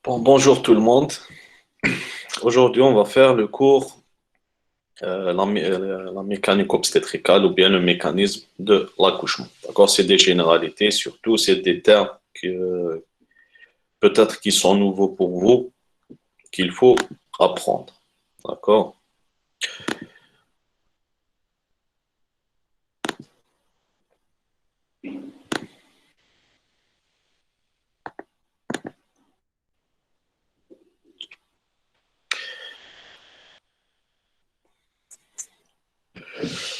Bonjour tout le monde. Aujourd'hui, on va faire le cours la mécanique obstétricale ou bien le mécanisme de l'accouchement. D'accord? C'est des généralités, surtout c'est des termes que peut-être qui sont nouveaux pour vous, qu'il faut apprendre. D'accord?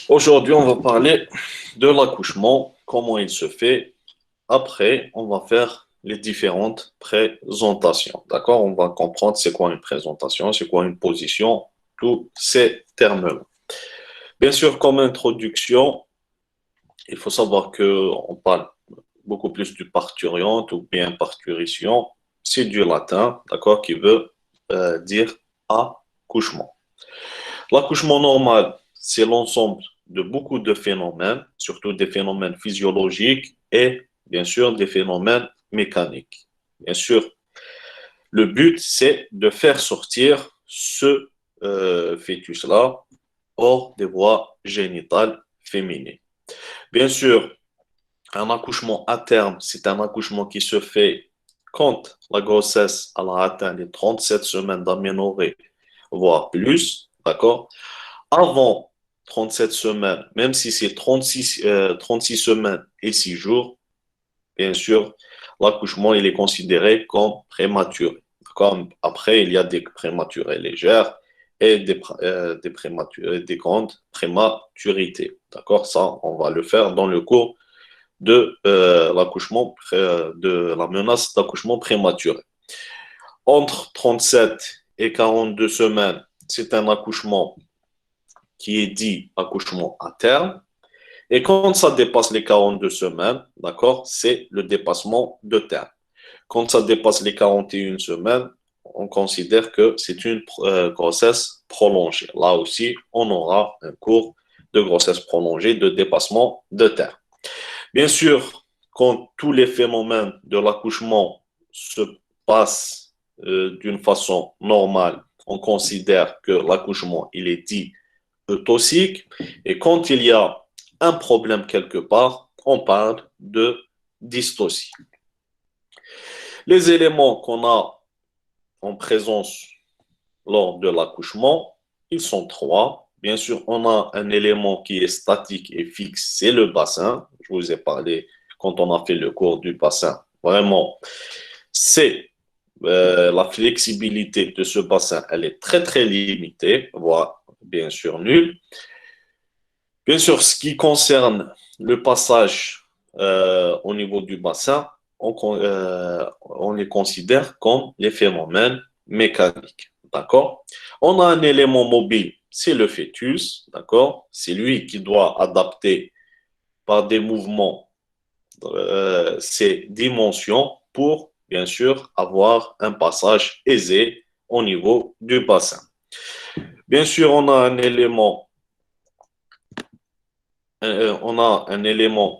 Aujourd'hui, on va parler de l'accouchement, comment il se fait. Après, on va faire les différentes présentations. D'accord? On va comprendre c'est quoi une présentation, c'est quoi une position, tous ces termes-là. Bien sûr, comme introduction, il faut savoir qu'on parle beaucoup plus du parturiente ou bien parturition. C'est du latin, d'accord, qui veut dire accouchement. L'accouchement normal, c'est l'ensemble de beaucoup de phénomènes, surtout des phénomènes physiologiques et bien sûr des phénomènes mécaniques. Bien sûr, le but, c'est de faire sortir ce fœtus-là hors des voies génitales féminines. Bien sûr, un accouchement à terme, c'est un accouchement qui se fait quand la grossesse a atteint les 37 semaines d'aménorrhée, voire plus, d'accord? Avant 37 semaines, même si c'est 36 semaines et 6 jours, bien sûr, l'accouchement, il est considéré comme prématuré. Comme après, il y a des prématurés légères et des grandes prématurités. D'accord? Ça, on va le faire dans le cours de l'accouchement, de la menace d'accouchement prématuré. Entre 37 et 42 semaines, c'est un accouchement qui est dit accouchement à terme. Et quand ça dépasse les 42 semaines, d'accord, c'est le dépassement de terme. Quand ça dépasse les 41 semaines, on considère que c'est une grossesse prolongée. Là aussi, on aura un cours de grossesse prolongée, de dépassement de terme. Bien sûr, quand tous les phénomènes de l'accouchement se passent d'une façon normale, on considère que l'accouchement, il est dit toxique. Et quand il y a un problème quelque part, on parle de dystocie. Les éléments qu'on a en présence lors de l'accouchement, ils sont trois. Bien sûr, on a un élément qui est statique et fixe, c'est le bassin. Je vous ai parlé quand on a fait le cours du bassin. Vraiment, c'est la flexibilité de ce bassin, elle est très très limitée, voire bien sûr nulle. Bien sûr, ce qui concerne le passage au niveau du bassin, on les considère comme les phénomènes mécaniques. D'accord? On a un élément mobile, c'est le fœtus. D'accord? C'est lui qui doit adapter par des mouvements ses dimensions pour, bien sûr, avoir un passage aisé au niveau du bassin. Bien sûr, on a un élément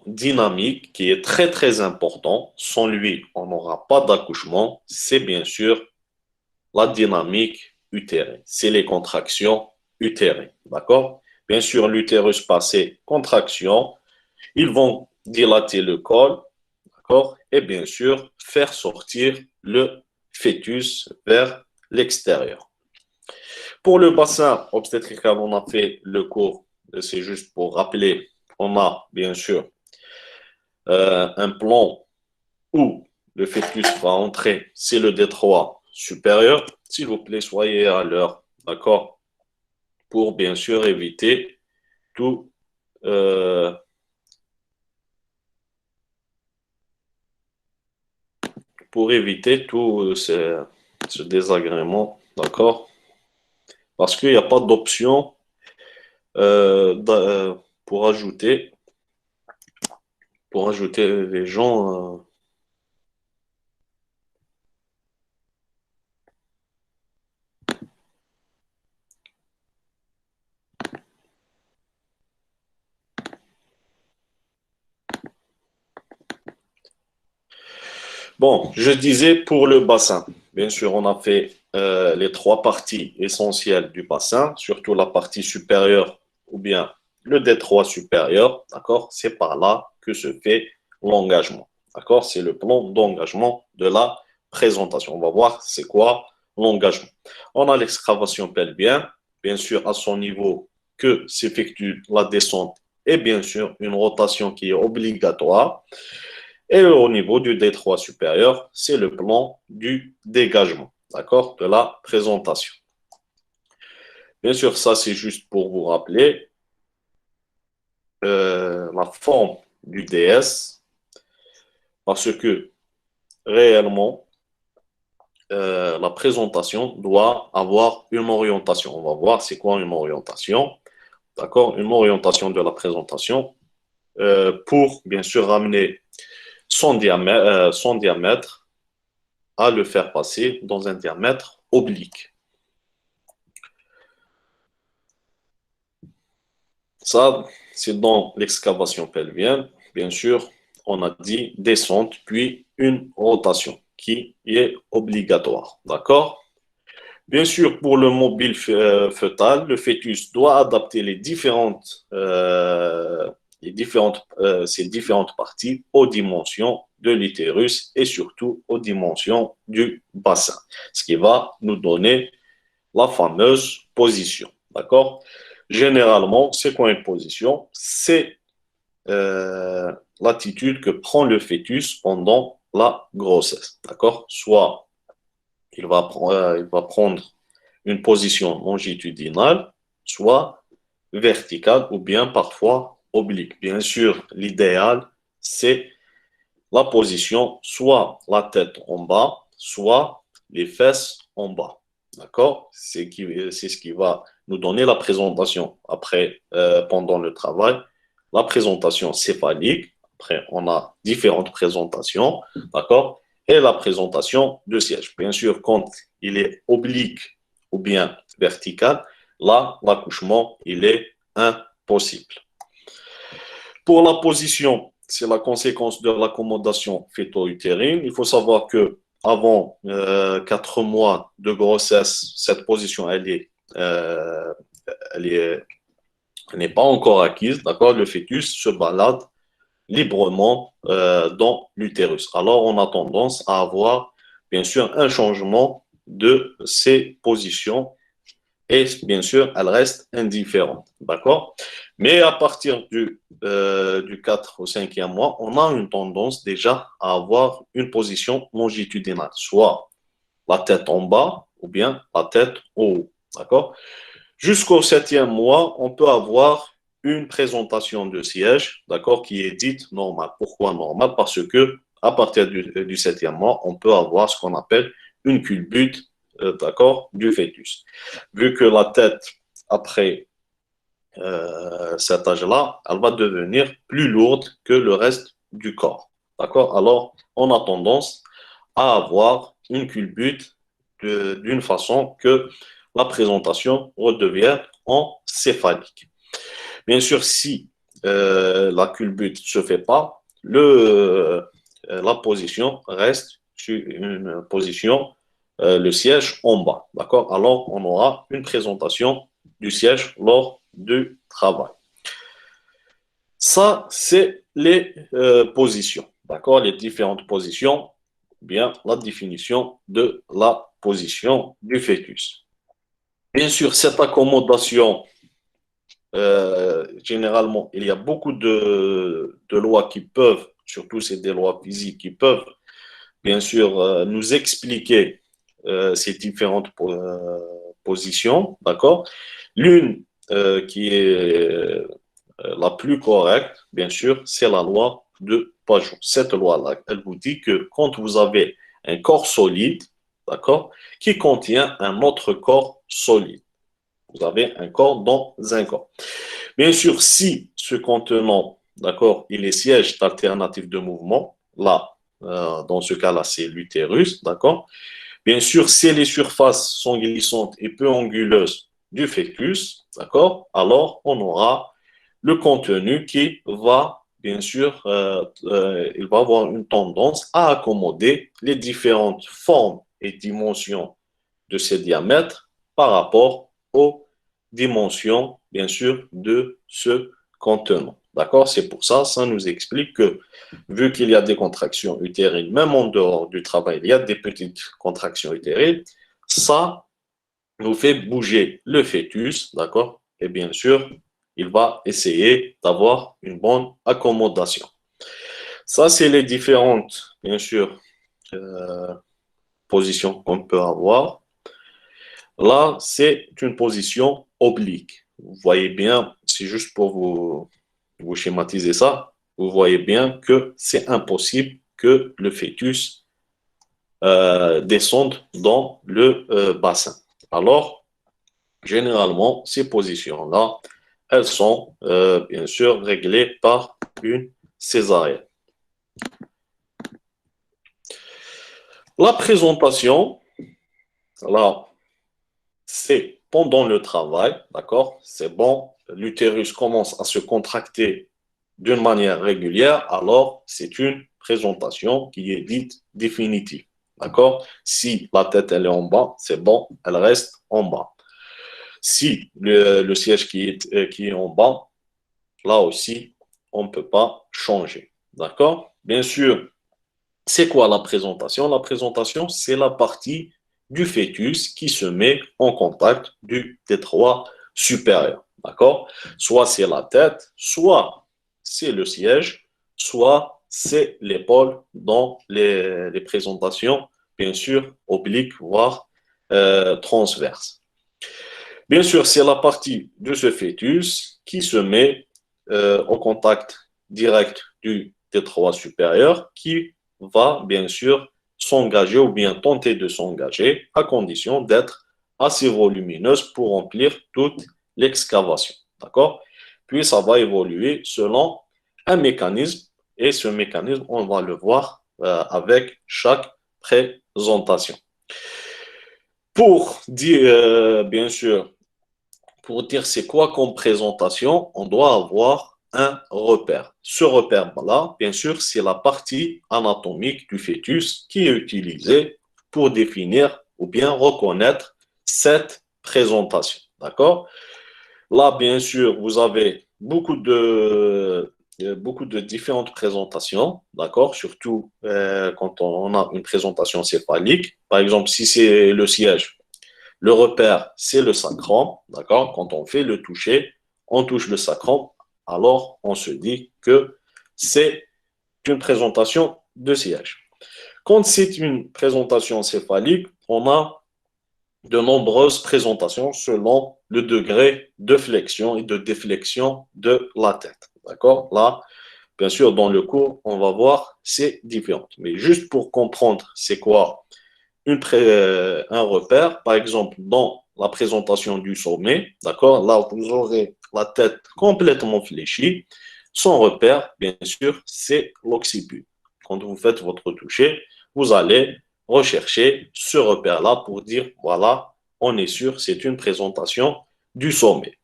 dynamique qui est très très important. Sans lui, on n'aura pas d'accouchement. C'est bien sûr la dynamique utérine. C'est les contractions utérines. D'accord? Bien sûr, l'utérus passé, contraction. Ils vont dilater le col. D'accord? Et bien sûr, faire sortir le fœtus vers l'extérieur. Pour le bassin obstétrical, on a fait le cours. C'est juste pour rappeler. On a bien sûr un plan où le fœtus va entrer, c'est le détroit supérieur. S'il vous plaît, soyez à l'heure, d'accord? Pour bien sûr éviter tout, euh, pour éviter tout ce désagrément, d'accord? Parce qu'il n'y a pas d'option pour ajouter les gens. Bon, je disais pour le bassin. bien sûr, on a fait les trois parties essentielles du bassin, surtout la partie supérieure ou bien le détroit supérieur, d'accord? C'est par là que se fait l'engagement, d'accord? C'est le plan d'engagement de la présentation. On va voir c'est quoi l'engagement. On a l'excavation pelvienne, bien sûr, à son niveau que s'effectue la descente et bien sûr une rotation qui est obligatoire. Et au niveau du détroit supérieur, c'est le plan du dégagement, d'accord, de la présentation. Bien sûr, ça, c'est juste pour vous rappeler la forme du DS, parce que réellement, la présentation doit avoir une orientation. On va voir c'est quoi une orientation, d'accord, une orientation de la présentation pour, bien sûr, ramener son diamètre à le faire passer dans un diamètre oblique. Ça, c'est dans l'excavation pelvienne. Bien sûr, on a dit descente, puis une rotation qui est obligatoire. D'accord? Bien sûr, pour le mobile fœtal, le fœtus doit adapter ces différentes parties aux dimensions de l'utérus et surtout aux dimensions du bassin, ce qui va nous donner la fameuse position. D'accord? Généralement, c'est quoi une position? C'est l'attitude que prend le fœtus pendant la grossesse. D'accord? Soit il va prendre une position longitudinale, soit verticale ou bien parfois oblique. Bien sûr, l'idéal, c'est la position soit la tête en bas, soit les fesses en bas. D'accord? C'est ce qui va nous donner la présentation après, pendant le travail. La présentation céphalique. Après, on a différentes présentations. D'accord? Et la présentation de siège. Bien sûr, quand il est oblique ou bien vertical, là, l'accouchement, il est impossible. Pour la position, c'est la conséquence de l'accommodation fœto-utérine. Il faut savoir que avant 4 mois de grossesse, cette position, elle est, elle n'est pas encore acquise. D'accord? Le fœtus se balade librement dans l'utérus. Alors, on a tendance à avoir, bien sûr, un changement de ces positions et bien sûr, elle reste indifférente. D'accord? Mais à partir du 4 au 5e mois, on a une tendance déjà à avoir une position longitudinale, soit la tête en bas ou bien la tête en haut. D'accord? Jusqu'au 7e mois, on peut avoir une présentation de siège, d'accord, qui est dite normale. Pourquoi normale? Parce que à partir du 7e mois, on peut avoir ce qu'on appelle une culbute, d'accord, du fœtus. Vu que la tête, après cet âge-là, elle va devenir plus lourde que le reste du corps. D'accord? Alors, on a tendance à avoir une culbute d'une façon que la présentation redevienne en céphalique. Bien sûr, si la culbute ne se fait pas, la position reste sur une position, le siège en bas. D'accord? Alors, on aura une présentation du siège lors du travail. Ça, c'est les positions. D'accord? Les différentes positions, bien la définition de la position du fœtus. Bien sûr, cette accommodation, généralement, il y a beaucoup de lois qui peuvent, surtout c'est des lois physiques, qui peuvent, bien sûr, nous expliquer ces différentes positions, d'accord? L'une qui est la plus correcte, bien sûr, c'est la loi de Pajon. Cette loi-là, elle vous dit que quand vous avez un corps solide, d'accord, qui contient un autre corps solide, vous avez un corps dans un corps. Bien sûr, si ce contenant, d'accord, il est siège alternatif de mouvement, là, dans ce cas-là, c'est l'utérus, d'accord. Bien sûr, si les surfaces sont glissantes et peu anguleuses du fœtus, d'accord, alors on aura le contenu qui va, bien sûr, il va avoir une tendance à accommoder les différentes formes et dimensions de ces diamètres par rapport aux dimensions, bien sûr, de ce contenant. D'accord? C'est pour ça, ça nous explique que, vu qu'il y a des contractions utériles, même en dehors du travail, il y a des petites contractions utériles, ça nous fait bouger le fœtus, d'accord? Et bien sûr, il va essayer d'avoir une bonne accommodation. Ça, c'est les différentes, bien sûr, euh, positions qu'on peut avoir. Là, c'est une position oblique. Vous voyez bien, c'est juste pour vous schématiser ça, vous voyez bien que c'est impossible que le fœtus descende dans le bassin. Alors, généralement, ces positions-là, elles sont bien sûr réglées par une césarienne. La présentation, là, c'est pendant le travail, d'accord? C'est bon, l'utérus commence à se contracter d'une manière régulière, alors c'est une présentation qui est dite définitive, d'accord? Si la tête elle est en bas, c'est bon, elle reste en bas. Si le siège qui est en bas, là aussi, on ne peut pas changer, d'accord? Bien sûr, c'est quoi la présentation? La présentation, c'est la partie du fœtus qui se met en contact du détroit supérieur. D'accord? Soit c'est la tête, soit c'est le siège, soit c'est l'épaule dans les présentations, bien sûr, obliques, voire transverses. Bien sûr, c'est la partie de ce fœtus qui se met en contact direct du détroit supérieur qui va bien sûr s'engager ou bien tenter de s'engager à condition d'être assez volumineuse pour remplir toute l'excavation. D'accord? Puis ça va évoluer selon un mécanisme et ce mécanisme, on va le voir avec chaque présentation. Pour dire, bien sûr, pour dire c'est quoi comme présentation, on doit avoir un repère. Ce repère-là, bien sûr, c'est la partie anatomique du fœtus qui est utilisée pour définir ou bien reconnaître cette présentation. D'accord? Là, bien sûr, vous avez beaucoup de différentes présentations, d'accord? Surtout quand on a une présentation céphalique. Par exemple, si c'est le siège, le repère, c'est le sacrum, d'accord? Quand on fait le toucher, on touche le sacrum, alors on se dit que c'est une présentation de siège. Quand c'est une présentation céphalique, on a de nombreuses présentations selon le degré de flexion et de déflexion de la tête, d'accord? Là, bien sûr, dans le cours, on va voir c'est différent. Mais juste pour comprendre c'est quoi un repère, par exemple, dans la présentation du sommet, d'accord? Là, vous aurez la tête complètement fléchie. Son repère, bien sûr, c'est l'occiput. Quand vous faites votre toucher, vous allez rechercher ce repère-là pour dire, voilà, on est sûr, c'est une présentation du sommet.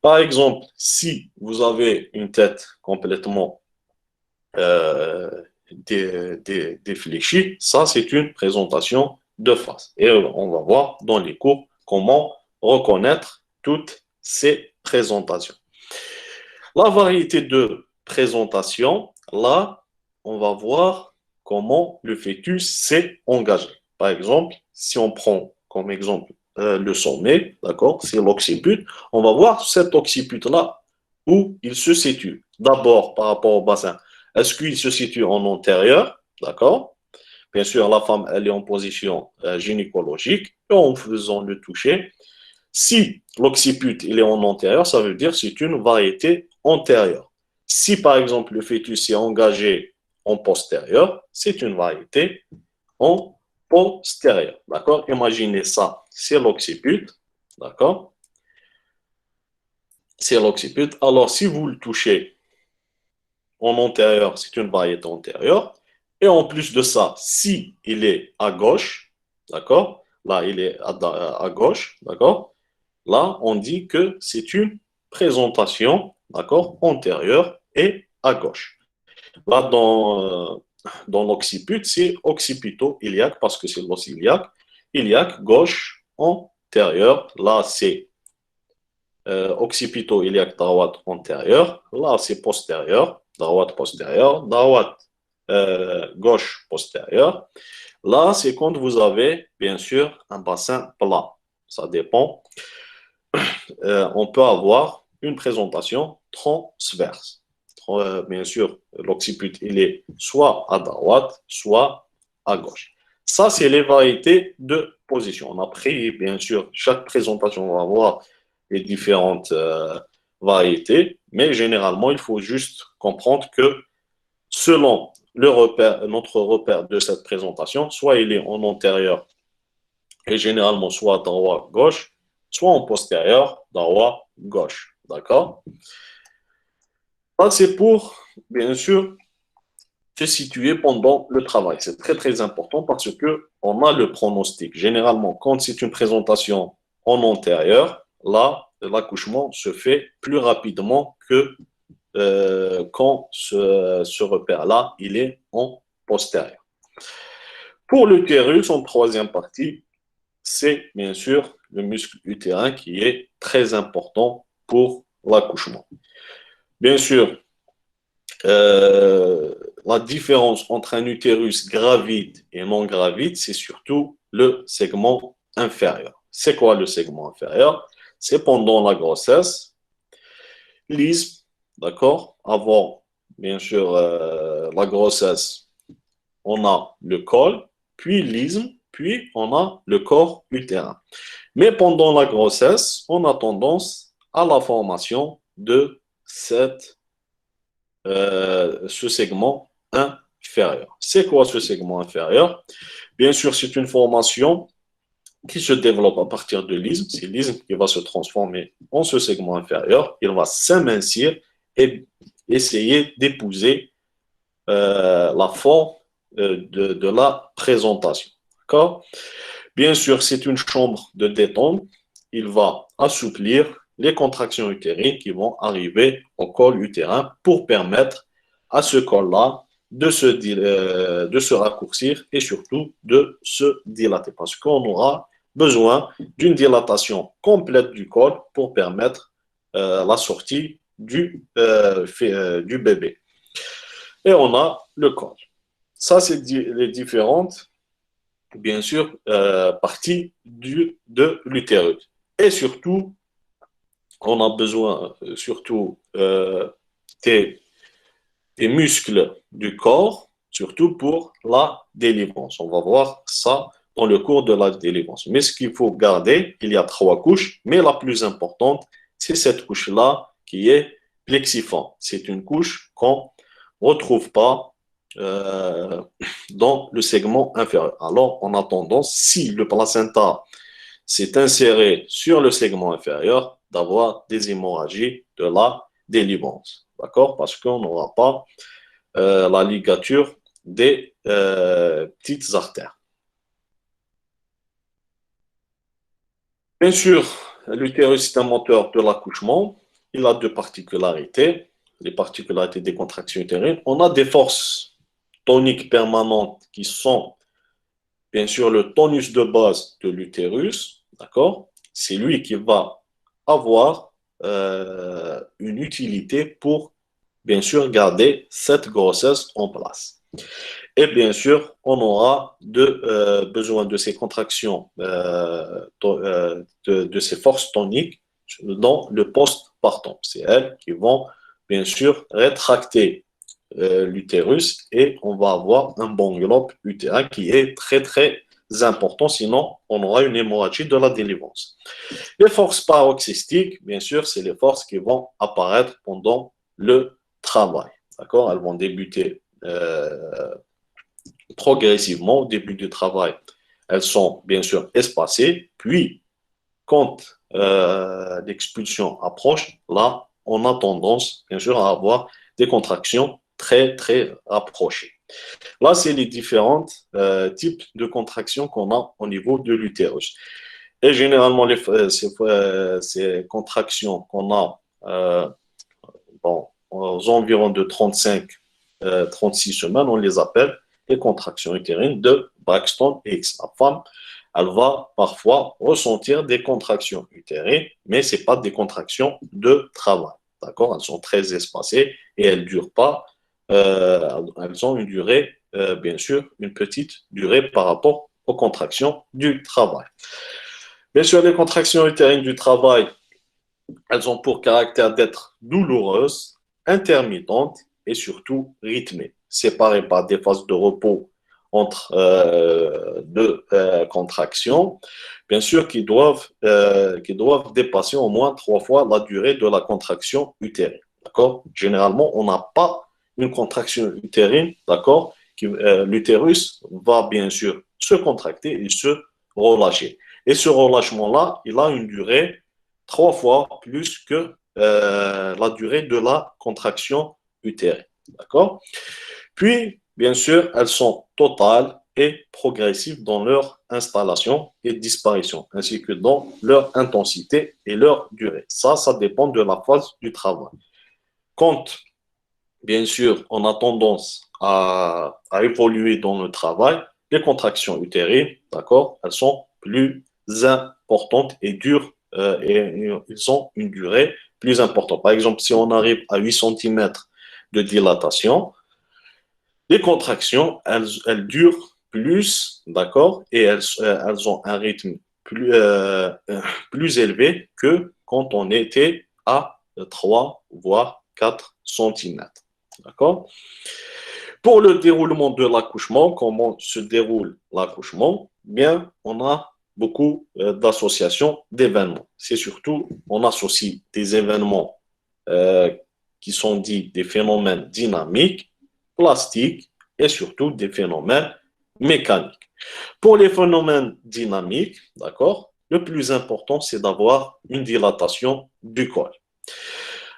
Par exemple, si vous avez une tête complètement euh, défléchie, ça c'est une présentation de face. Et on va voir dans les cours comment reconnaître toutes ces présentations. La variété de présentation, là, on va voir comment le fœtus s'est engagé. Par exemple, si on prend comme exemple le sommet, d'accord, c'est l'occiput, on va voir cet occiput-là où il se situe. D'abord, par rapport au bassin, est-ce qu'il se situe en antérieur, d'accord? Bien sûr, la femme, elle est en position gynécologique et en faisant le toucher. Si l'occiput il est en antérieur, ça veut dire que c'est une variété antérieure. Si par exemple le fœtus est engagé en postérieur, c'est une variété en postérieur. D'accord? Imaginez ça, c'est l'occiput. D'accord? C'est l'occiput. Alors si vous le touchez en antérieur, c'est une variété antérieure. Et en plus de ça, si il est à gauche, d'accord? Là, il est à gauche, d'accord? Là, on dit que c'est une présentation, d'accord, antérieure et à gauche. Là, dans l'occiput, c'est occipito-iliaque parce que c'est l'os iliaque. Iliaque, gauche, antérieur. Là, c'est occipito-iliaque droite antérieure. Là, c'est postérieur, droite postérieure. Droite, gauche postérieure. Là, c'est quand vous avez, bien sûr, un bassin plat. Ça dépend. On peut avoir une présentation transverse. Bien sûr, l'occiput, il est soit à droite, soit à gauche. Ça, c'est les variétés de position. On a pris, bien sûr, chaque présentation va avoir les différentes variétés, mais généralement, il faut juste comprendre que selon le repère, notre repère de cette présentation, soit il est en antérieur et généralement soit droit, gauche, soit en postérieur, droit, gauche. D'accord? Ça, c'est pour, bien sûr, se situer pendant le travail. C'est très, très important parce que on a le pronostic. Généralement, quand c'est une présentation en antérieur, là, l'accouchement se fait plus rapidement que quand ce repère-là, il est en postérieur. Pour l'utérus, en troisième partie, c'est bien sûr le muscle utérin qui est très important pour l'accouchement. Bien sûr, la différence entre un utérus gravide et non gravide, c'est surtout le segment inférieur. C'est quoi le segment inférieur? C'est pendant la grossesse, l'isthme, d'accord? Avant, bien sûr, la grossesse, on a le col, puis l'isthme, puis on a le corps utérin. Mais pendant la grossesse, on a tendance à la formation de ce segment inférieur. C'est quoi ce segment inférieur? Bien sûr, c'est une formation qui se développe à partir de l'isthme. C'est l'isthme qui va se transformer en ce segment inférieur. Il va s'amincir et essayer d'épouser la forme de la présentation. D'accord? Bien sûr, c'est une chambre de détente. Il va assouplir les contractions utérines qui vont arriver au col utérin pour permettre à ce col-là de se raccourcir et surtout de se dilater. Parce qu'on aura besoin d'une dilatation complète du col pour permettre la sortie du bébé. Et on a le col. Ça, c'est les différentes bien sûr, partie de l'utérus. Et surtout, on a besoin surtout des, des muscles du corps, surtout pour la délivrance. On va voir ça dans le cours de la délivrance. Mais ce qu'il faut garder, il y a trois couches, mais la plus importante, c'est cette couche-là qui est plexiforme. C'est une couche qu'on ne retrouve pas euh, dans le segment inférieur. Alors, en attendant, si le placenta s'est inséré sur le segment inférieur, d'avoir des hémorragies de la délivrance. D'accord? Parce qu'on n'aura pas la ligature des petites artères. Bien sûr, l'utérus est un moteur de l'accouchement. Il a deux particularités. Les particularités des contractions utérines. On a des forces toniques permanentes qui sont, bien sûr, le tonus de base de l'utérus. D'accord? C'est lui qui va avoir une utilité pour, bien sûr, garder cette grossesse en place. Et bien sûr, on aura besoin de ces contractions, de ces forces toniques dans le postpartum. C'est elles qui vont, bien sûr, rétracter l'utérus et on va avoir un bon globe utérin qui est très, très important. Sinon, on aura une hémorragie de la délivrance. Les forces paroxystiques, bien sûr, c'est les forces qui vont apparaître pendant le travail. D'accord? Elles vont débuter progressivement au début du travail. Elles sont bien sûr espacées, puis quand l'expulsion approche, là, on a tendance bien sûr à avoir des contractions très très rapprochées. Là, c'est les différents types de contractions qu'on a au niveau de l'utérus. Et généralement, ces contractions qu'on a bon, aux environs de 35 36 semaines, on les appelle les contractions utérines de Braxton Hicks. La femme, elle va parfois ressentir des contractions utérines, mais ce n'est pas des contractions de travail. D'accord? Elles sont très espacées et elles ne durent pas. Elles ont une durée, bien sûr, une petite durée par rapport aux contractions du travail. Bien sûr, les contractions utérines du travail, elles ont pour caractère d'être douloureuses, intermittentes et surtout rythmées, séparées par des phases de repos entre deux contractions, bien sûr, qui doivent dépasser au moins 3 fois la durée de la contraction utérine. D'accord? Généralement, on n'a pas une contraction utérine, d'accord? L'utérus va bien sûr se contracter et se relâcher. Et ce relâchement-là, il a une durée 3 fois plus que la durée de la contraction utérine. D'accord? Puis, bien sûr, elles sont totales et progressives dans leur installation et disparition, ainsi que dans leur intensité et leur durée. Ça dépend de la phase du travail. Quand, bien sûr, on a tendance à évoluer dans le travail, les contractions utérines, d'accord, elles sont plus importantes et durent et ils ont une durée plus importante. Par exemple, si on arrive à 8 cm de dilatation, les contractions, elles durent plus, d'accord, et elles ont un rythme plus élevé que quand on était à 3 voire 4 cm. D'accord? Pour le déroulement de l'accouchement, comment se déroule l'accouchement? Bien, on a beaucoup d'associations d'événements. C'est surtout, on associe des événements euh, qui sont dits des phénomènes dynamiques, plastiques et surtout des phénomènes mécaniques. Pour les phénomènes dynamiques, d'accord, le plus important, c'est d'avoir une dilatation du col.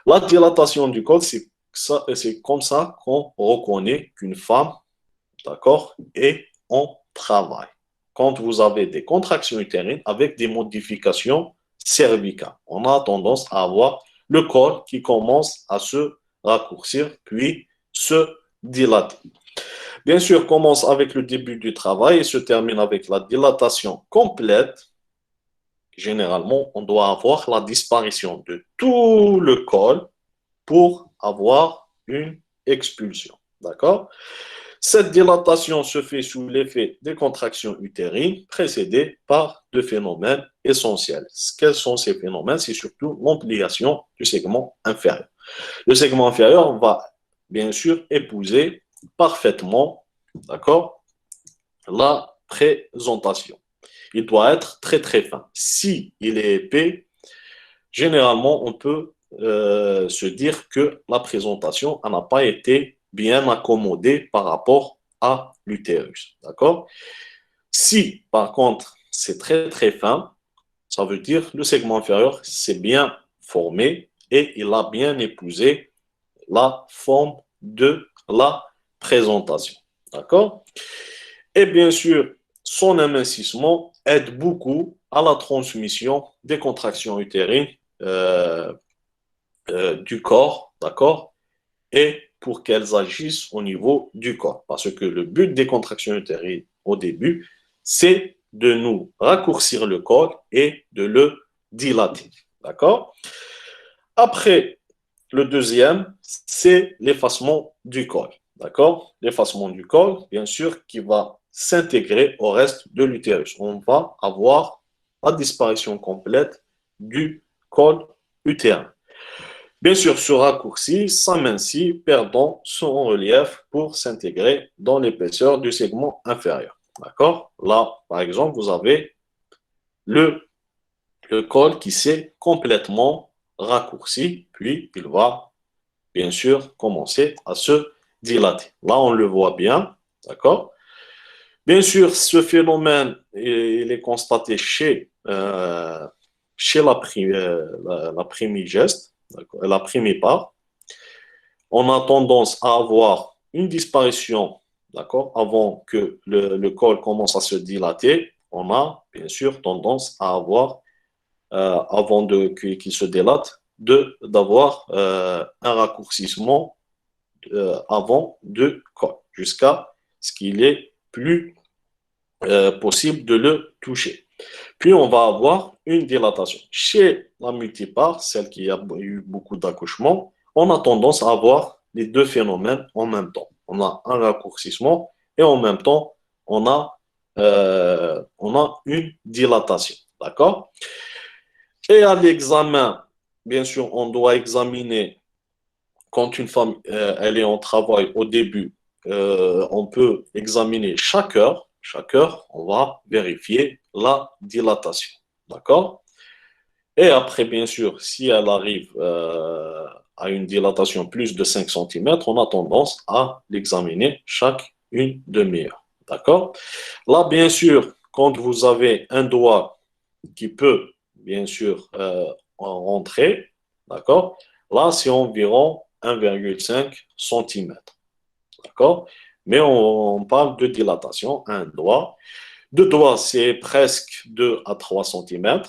La dilatation du col, c'est comme ça qu'on reconnaît qu'une femme, d'accord, est en travail. Quand vous avez des contractions utérines avec des modifications cervicales, on a tendance à avoir le col qui commence à se raccourcir, puis se dilater. Bien sûr, commence avec le début du travail et se termine avec la dilatation complète. Généralement, on doit avoir la disparition de tout le col pour avoir une expulsion. D'accord? Cette dilatation se fait sous l'effet des contractions utérines précédées par deux phénomènes essentiels. Quels sont ces phénomènes? C'est surtout l'ampliation du segment inférieur. Le segment inférieur va bien sûr épouser parfaitement, d'accord, la présentation. Il doit être très très fin. Si il est épais, généralement on peut se dire que la présentation n'a pas été bien accommodée par rapport à l'utérus. D'accord? Si, par contre, c'est très, très fin, ça veut dire que le segment inférieur s'est bien formé et il a bien épousé la forme de la présentation. D'accord? Et bien sûr, son amincissement aide beaucoup à la transmission des contractions utérines du corps, d'accord, et pour qu'elles agissent au niveau du corps. Parce que le but des contractions utérines au début, c'est de nous raccourcir le corps et de le dilater. D'accord? Après, le deuxième, c'est l'effacement du col. D'accord? L'effacement du col, bien sûr, qui va s'intégrer au reste de l'utérus. On va avoir la disparition complète du col utérin. Bien sûr, ce raccourci s'amincit, perdant son relief pour s'intégrer dans l'épaisseur du segment inférieur. D'accord? Là, par exemple, vous avez le, le col qui s'est complètement raccourci, puis il va bien sûr commencer à se dilater. Là, on le voit bien. D'accord? Bien sûr, ce phénomène, il est constaté chez la primigeste, la primipare. On a tendance à avoir une disparition, d'accord, avant que le col commence à se dilater. On a bien sûr tendance à avoir, qu'il se dilate, d'avoir un raccourcissement avant de col, jusqu'à ce qu'il est plus possible de le toucher. Puis on va avoir une dilatation. Chez la multipare, celle qui a eu beaucoup d'accouchements, on a tendance à avoir les deux phénomènes en même temps. On a un raccourcissement et en même temps, on a une dilatation. D'accord? Et à l'examen, bien sûr, on doit examiner quand une femme elle est en travail au début, on peut examiner chaque heure. Chaque heure, on va vérifier la dilatation. D'accord? Et après, bien sûr, si elle arrive à une dilatation plus de 5 cm, on a tendance à l'examiner chaque une demi-heure. D'accord? Là, bien sûr, quand vous avez un doigt qui peut, bien sûr, rentrer, d'accord? Là, c'est environ 1,5 cm, d'accord? Mais on parle de dilatation, un doigt. Deux doigts, c'est presque 2 à 3 cm,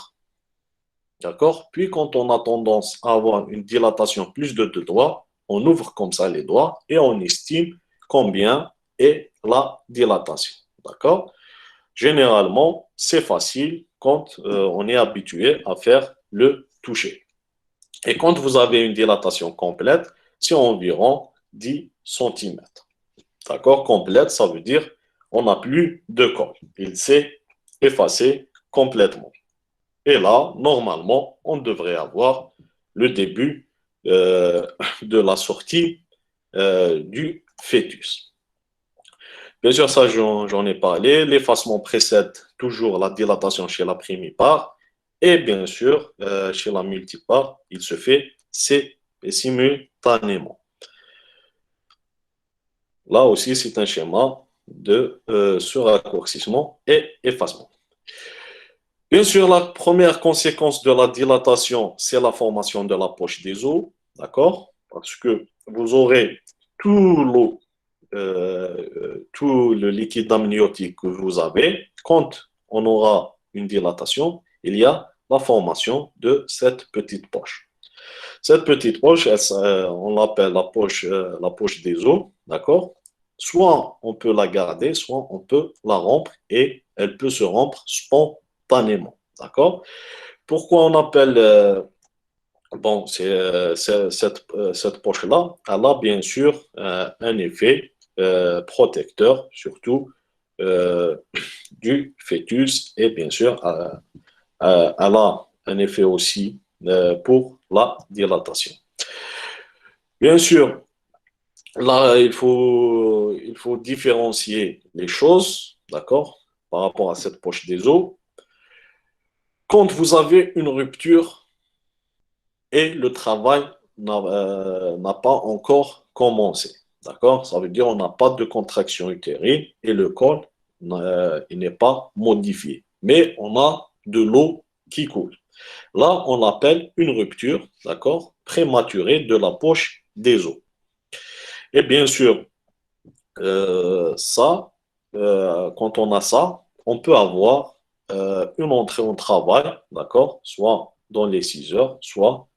d'accord? Puis quand on a tendance à avoir une dilatation plus de deux doigts, on ouvre comme ça les doigts et on estime combien est la dilatation, d'accord? Généralement, c'est facile quand on est habitué à faire le toucher. Et quand vous avez une dilatation complète, c'est environ 10 cm. D'accord? Complète, ça veut dire on n'a plus de col. Il s'est effacé complètement. Et là, normalement, on devrait avoir le début de la sortie du fœtus. Bien sûr, ça, j'en ai parlé. L'effacement précède toujours la dilatation chez la primipare. Et bien sûr, chez la multipare, il se fait simultanément. Là aussi, c'est un schéma de surraccourcissement et effacement. Bien sûr, la première conséquence de la dilatation, c'est la formation de la poche des os. D'accord? Parce que vous aurez tout l'eau tout le liquide amniotique que vous avez, quand on aura une dilatation, il y a la formation de cette petite poche. Cette petite poche, on l'appelle la poche des os, d'accord? Soit on peut la garder, soit on peut la rompre et elle peut se rompre spontanément, d'accord? Pourquoi on appelle bon, cette poche-là, elle a bien sûr un effet protecteur, surtout euh, du fœtus, et bien sûr, elle a un effet aussi pour la dilatation. Bien sûr, là, il faut différencier les choses, d'accord, par rapport à cette poche des os. Quand vous avez une rupture et le travail n'a pas encore commencé. D'accord? Ça veut dire qu'on n'a pas de contraction utérine et le col il n'est pas modifié. Mais on a de l'eau qui coule. Là, on l'appelle une rupture, d'accord, prématurée de la poche des os. Et bien sûr, quand on a ça, on peut avoir une entrée au travail, d'accord, soit dans les 6 heures, soit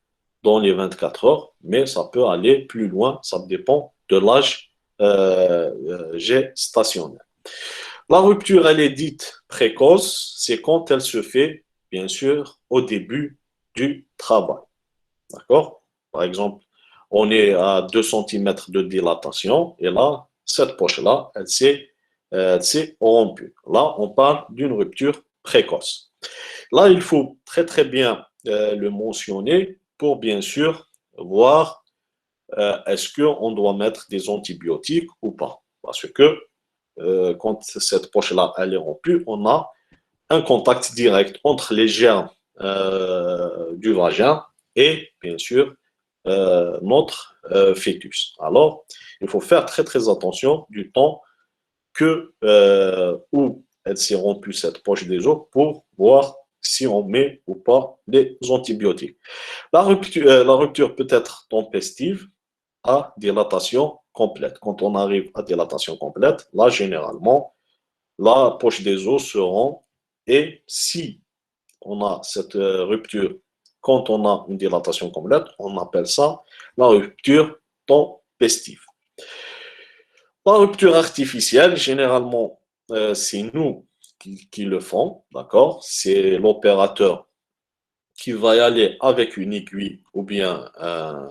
dans les 24 heures, mais ça peut aller plus loin, ça dépend de l'âge gestationnel. La rupture, elle est dite précoce, c'est quand elle se fait, bien sûr, au début du travail. D'accord? Par exemple, on est à 2 cm de dilatation et là, cette poche-là, elle s'est rompue. Là, on parle d'une rupture précoce. Là, il faut très très bien le mentionner pour bien sûr voir est-ce qu'on doit mettre des antibiotiques ou pas. Parce que quand cette poche-là elle est rompue, on a un contact direct entre les germes du vagin et bien sûr notre fœtus. Alors, il faut faire très très attention du temps où elle s'est rompue cette poche des os pour voir si on met ou pas des antibiotiques. La rupture peut être tempestive à dilatation complète. Quand on arrive à dilatation complète, là, généralement, la poche des os se rompt et si on a cette rupture quand on a une dilatation complète, on appelle ça la rupture tempestive. La rupture artificielle, généralement, c'est nous qui le font, d'accord? C'est l'opérateur qui va y aller avec une aiguille ou bien un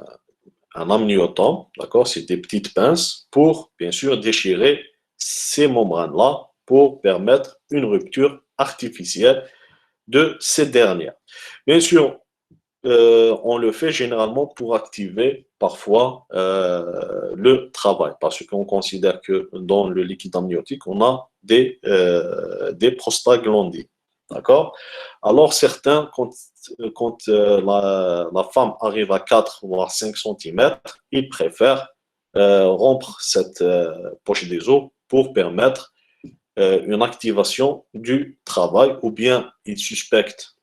amnioton, d'accord? C'est des petites pinces pour, bien sûr, déchirer ces membranes-là pour permettre une rupture artificielle de ces dernières. Bien sûr, on le fait généralement pour activer parfois le travail, parce qu'on considère que dans le liquide amniotique, on a des prostaglandines. D'accord? Alors, certains, quand la femme arrive à 4 voire 5 centimètres, ils préfèrent rompre cette poche des os pour permettre une activation du travail, ou bien ils suspectent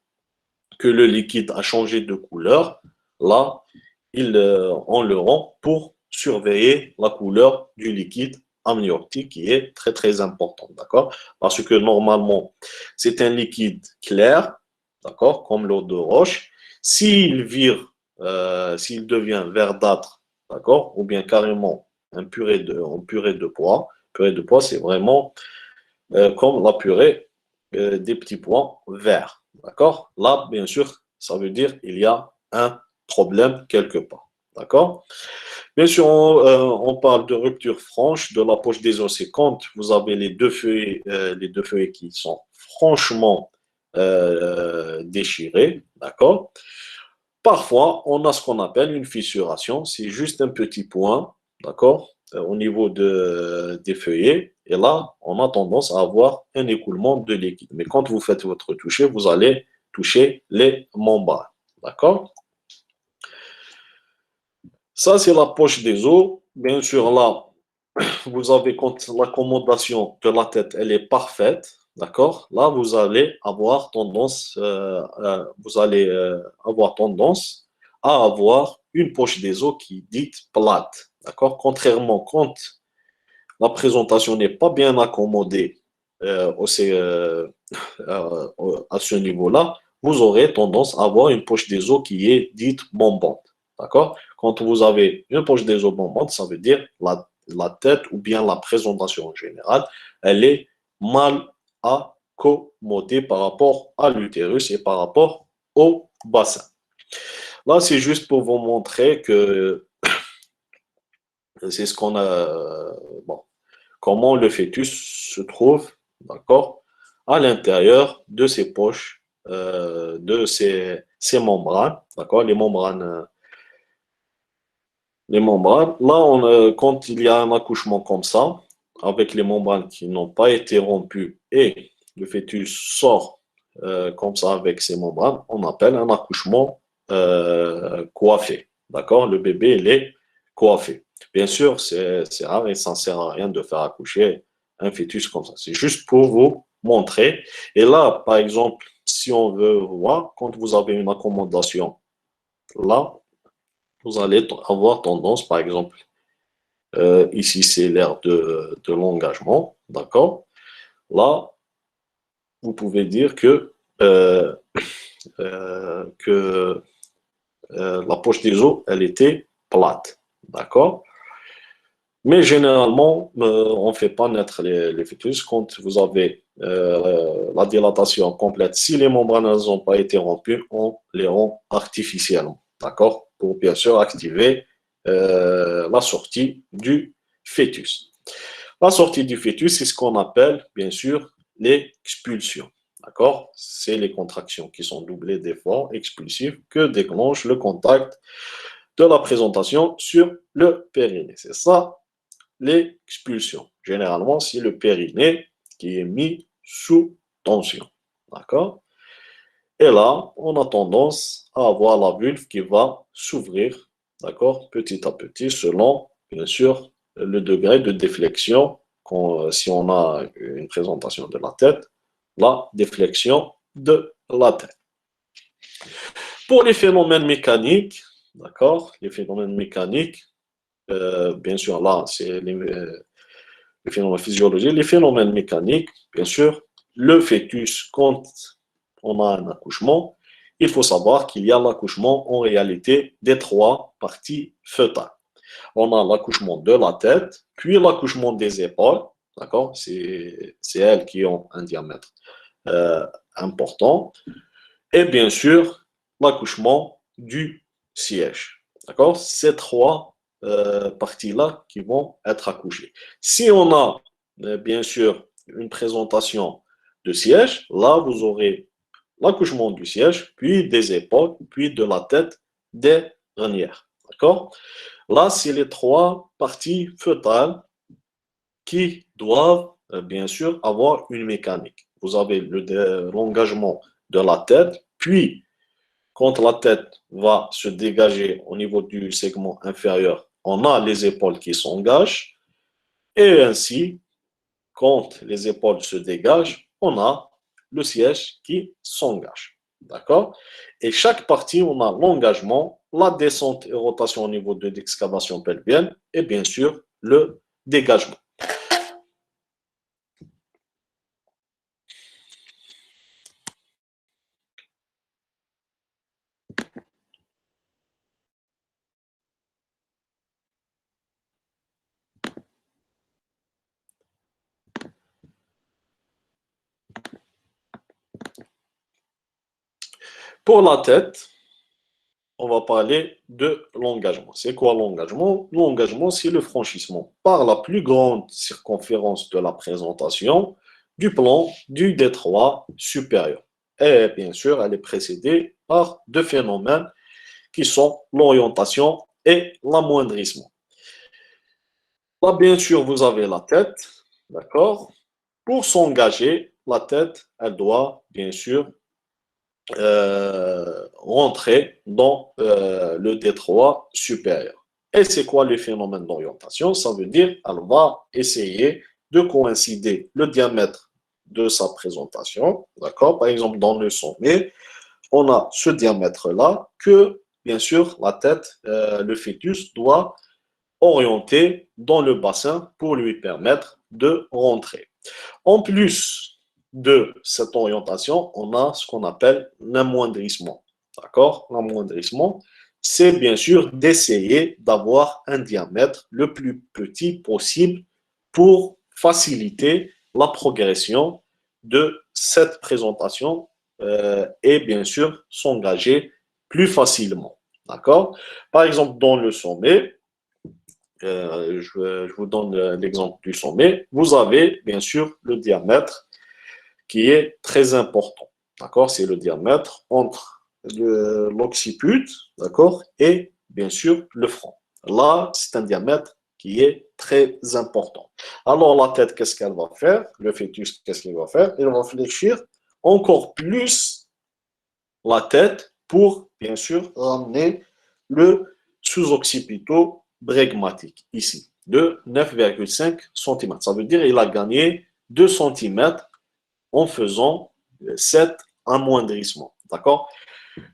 que le liquide a changé de couleur. Là, on le rend pour surveiller la couleur du liquide amniotique qui est très très important, d'accord? Parce que normalement, c'est un liquide clair, d'accord, comme l'eau de roche. S'il vire, s'il devient verdâtre, d'accord, ou bien carrément en purée de pois. Purée de pois, c'est vraiment comme la purée des petits pois verts. D'accord? Là, bien sûr, ça veut dire qu'il y a un problème quelque part. D'accord? Bien sûr, on parle de rupture franche de la poche des os. C'est quand vous avez les deux feuilles qui sont franchement déchirées. D'accord? Parfois, on a ce qu'on appelle une fissuration. C'est juste un petit point, d'accord, au niveau des feuillets. Et là, on a tendance à avoir un écoulement de liquide. Mais quand vous faites votre toucher, vous allez toucher les membranes. D'accord? Ça, c'est la poche des os. Bien sûr, là, vous avez quand l'accommodation de la tête, elle est parfaite. D'accord? Là, vous allez avoir tendance à avoir une poche des os qui est dite plate. D'accord? Contrairement quand la présentation n'est pas bien accommodée à ce niveau-là, vous aurez tendance à avoir une poche des os qui est dite bombante. D'accord? Quand vous avez une poche des os bombante, ça veut dire la tête ou bien la présentation en général, elle est mal accommodée par rapport à l'utérus et par rapport au bassin. Là, c'est juste pour vous montrer que c'est ce qu'on a. Bon, comment le fœtus se trouve, d'accord, à l'intérieur de ses poches, de ses membranes, d'accord, les membranes. Là, quand il y a un accouchement comme ça, avec les membranes qui n'ont pas été rompues et le fœtus sort comme ça avec ses membranes, on appelle un accouchement coiffé, d'accord, le bébé, il est coiffé. Bien sûr, c'est rare et ça ne sert à rien de faire accoucher un fœtus comme ça. C'est juste pour vous montrer. Et là, par exemple, si on veut voir, quand vous avez une accommodation là, vous allez avoir tendance, par exemple, ici c'est l'aire de l'engagement, d'accord? Là, vous pouvez dire que la poche des os, elle était plate, d'accord? Mais généralement, on ne fait pas naître les fœtus quand vous avez la dilatation complète. Si les membranes n'ont pas été rompues, on les rompt artificiellement, d'accord? Pour bien sûr activer la sortie du fœtus. La sortie du fœtus, c'est ce qu'on appelle, bien sûr, l'expulsion. D'accord? C'est les contractions qui sont doublées d'efforts expulsifs que déclenche le contact de la présentation sur le périnée. C'est ça l'expulsion. Généralement, c'est le périnée qui est mis sous tension. D'accord? Et là, on a tendance à avoir la vulve qui va s'ouvrir, d'accord, petit à petit, selon, bien sûr, le degré de déflexion. Si on a une présentation de la tête, la déflexion de la tête. Pour les phénomènes mécaniques, d'accord, les phénomènes mécaniques, bien sûr, là, c'est les phénomènes physiologiques, les phénomènes mécaniques, bien sûr, le fœtus, quand on a un accouchement, il faut savoir qu'il y a l'accouchement en réalité des trois parties fœtales. On a l'accouchement de la tête, puis l'accouchement des épaules, d'accord? C'est elles qui ont un diamètre euh, important. Et bien sûr, l'accouchement du siège, d'accord? Ces trois parties-là qui vont être accouchées. Si on a, bien sûr, une présentation de siège, là, vous aurez l'accouchement du siège, puis des épaules, puis de la tête dernière, d'accord? Là, c'est les trois parties fœtales qui doivent, bien sûr, avoir une mécanique. Vous avez l'engagement de la tête, puis quand la tête va se dégager au niveau du segment inférieur, on a les épaules qui s'engagent, et ainsi, quand les épaules se dégagent, on a le siège qui s'engage. D'accord? Et chaque partie, on a l'engagement, la descente et rotation au niveau de l'excavation pelvienne, et bien sûr, le dégagement. Pour la tête, on va parler de l'engagement. C'est quoi l'engagement? L'engagement, c'est le franchissement par la plus grande circonférence de la présentation du plan du détroit supérieur. Et bien sûr, elle est précédée par deux phénomènes qui sont l'orientation et l'amoindrissement. Là, bien sûr, vous avez la tête, d'accord? Pour s'engager, la tête, elle doit bien sûr rentrer dans le détroit supérieur. Et c'est quoi le phénomène d'orientation? Ça veut dire qu'elle va essayer de coïncider le diamètre de sa présentation, d'accord? Par exemple, dans le sommet, on a ce diamètre-là que, bien sûr, la tête, le fœtus doit orienter dans le bassin pour lui permettre de rentrer. En plus de cette orientation, on a ce qu'on appelle l'amoindrissement. D'accord? L'amoindrissement, c'est bien sûr d'essayer d'avoir un diamètre le plus petit possible pour faciliter la progression de cette présentation et bien sûr s'engager plus facilement. D'accord? Par exemple, dans le sommet, je vous donne l'exemple du sommet. Vous avez bien sûr le diamètre qui est très important. D'accord? C'est le diamètre entre l'occiput, d'accord, et bien sûr le front. Là, c'est un diamètre qui est très important. Alors la tête, qu'est-ce qu'elle va faire? Le fœtus, qu'est-ce qu'il va faire? Il va fléchir encore plus la tête pour bien sûr ramener le sous-occipito bregmatique ici de 9,5 cm. Ça veut dire qu'il a gagné 2 cm en faisant cet amoindrissement. D'accord?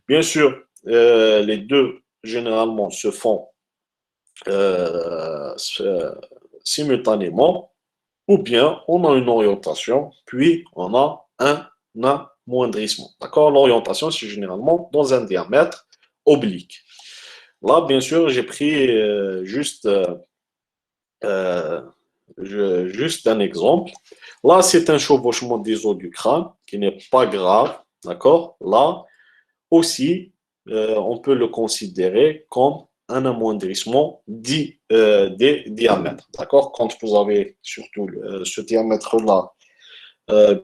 Bien sûr, les deux généralement se font euh, simultanément, ou bien on a une orientation, puis on a un amoindrissement. D'accord? L'orientation, c'est généralement dans un diamètre oblique. Là, bien sûr, j'ai pris euh, juste un exemple. Là, c'est un chevauchement des os du crâne qui n'est pas grave. D'accord? Là aussi, on peut le considérer comme un amoindrissement des diamètres. D'accord? Quand vous avez surtout ce diamètre-là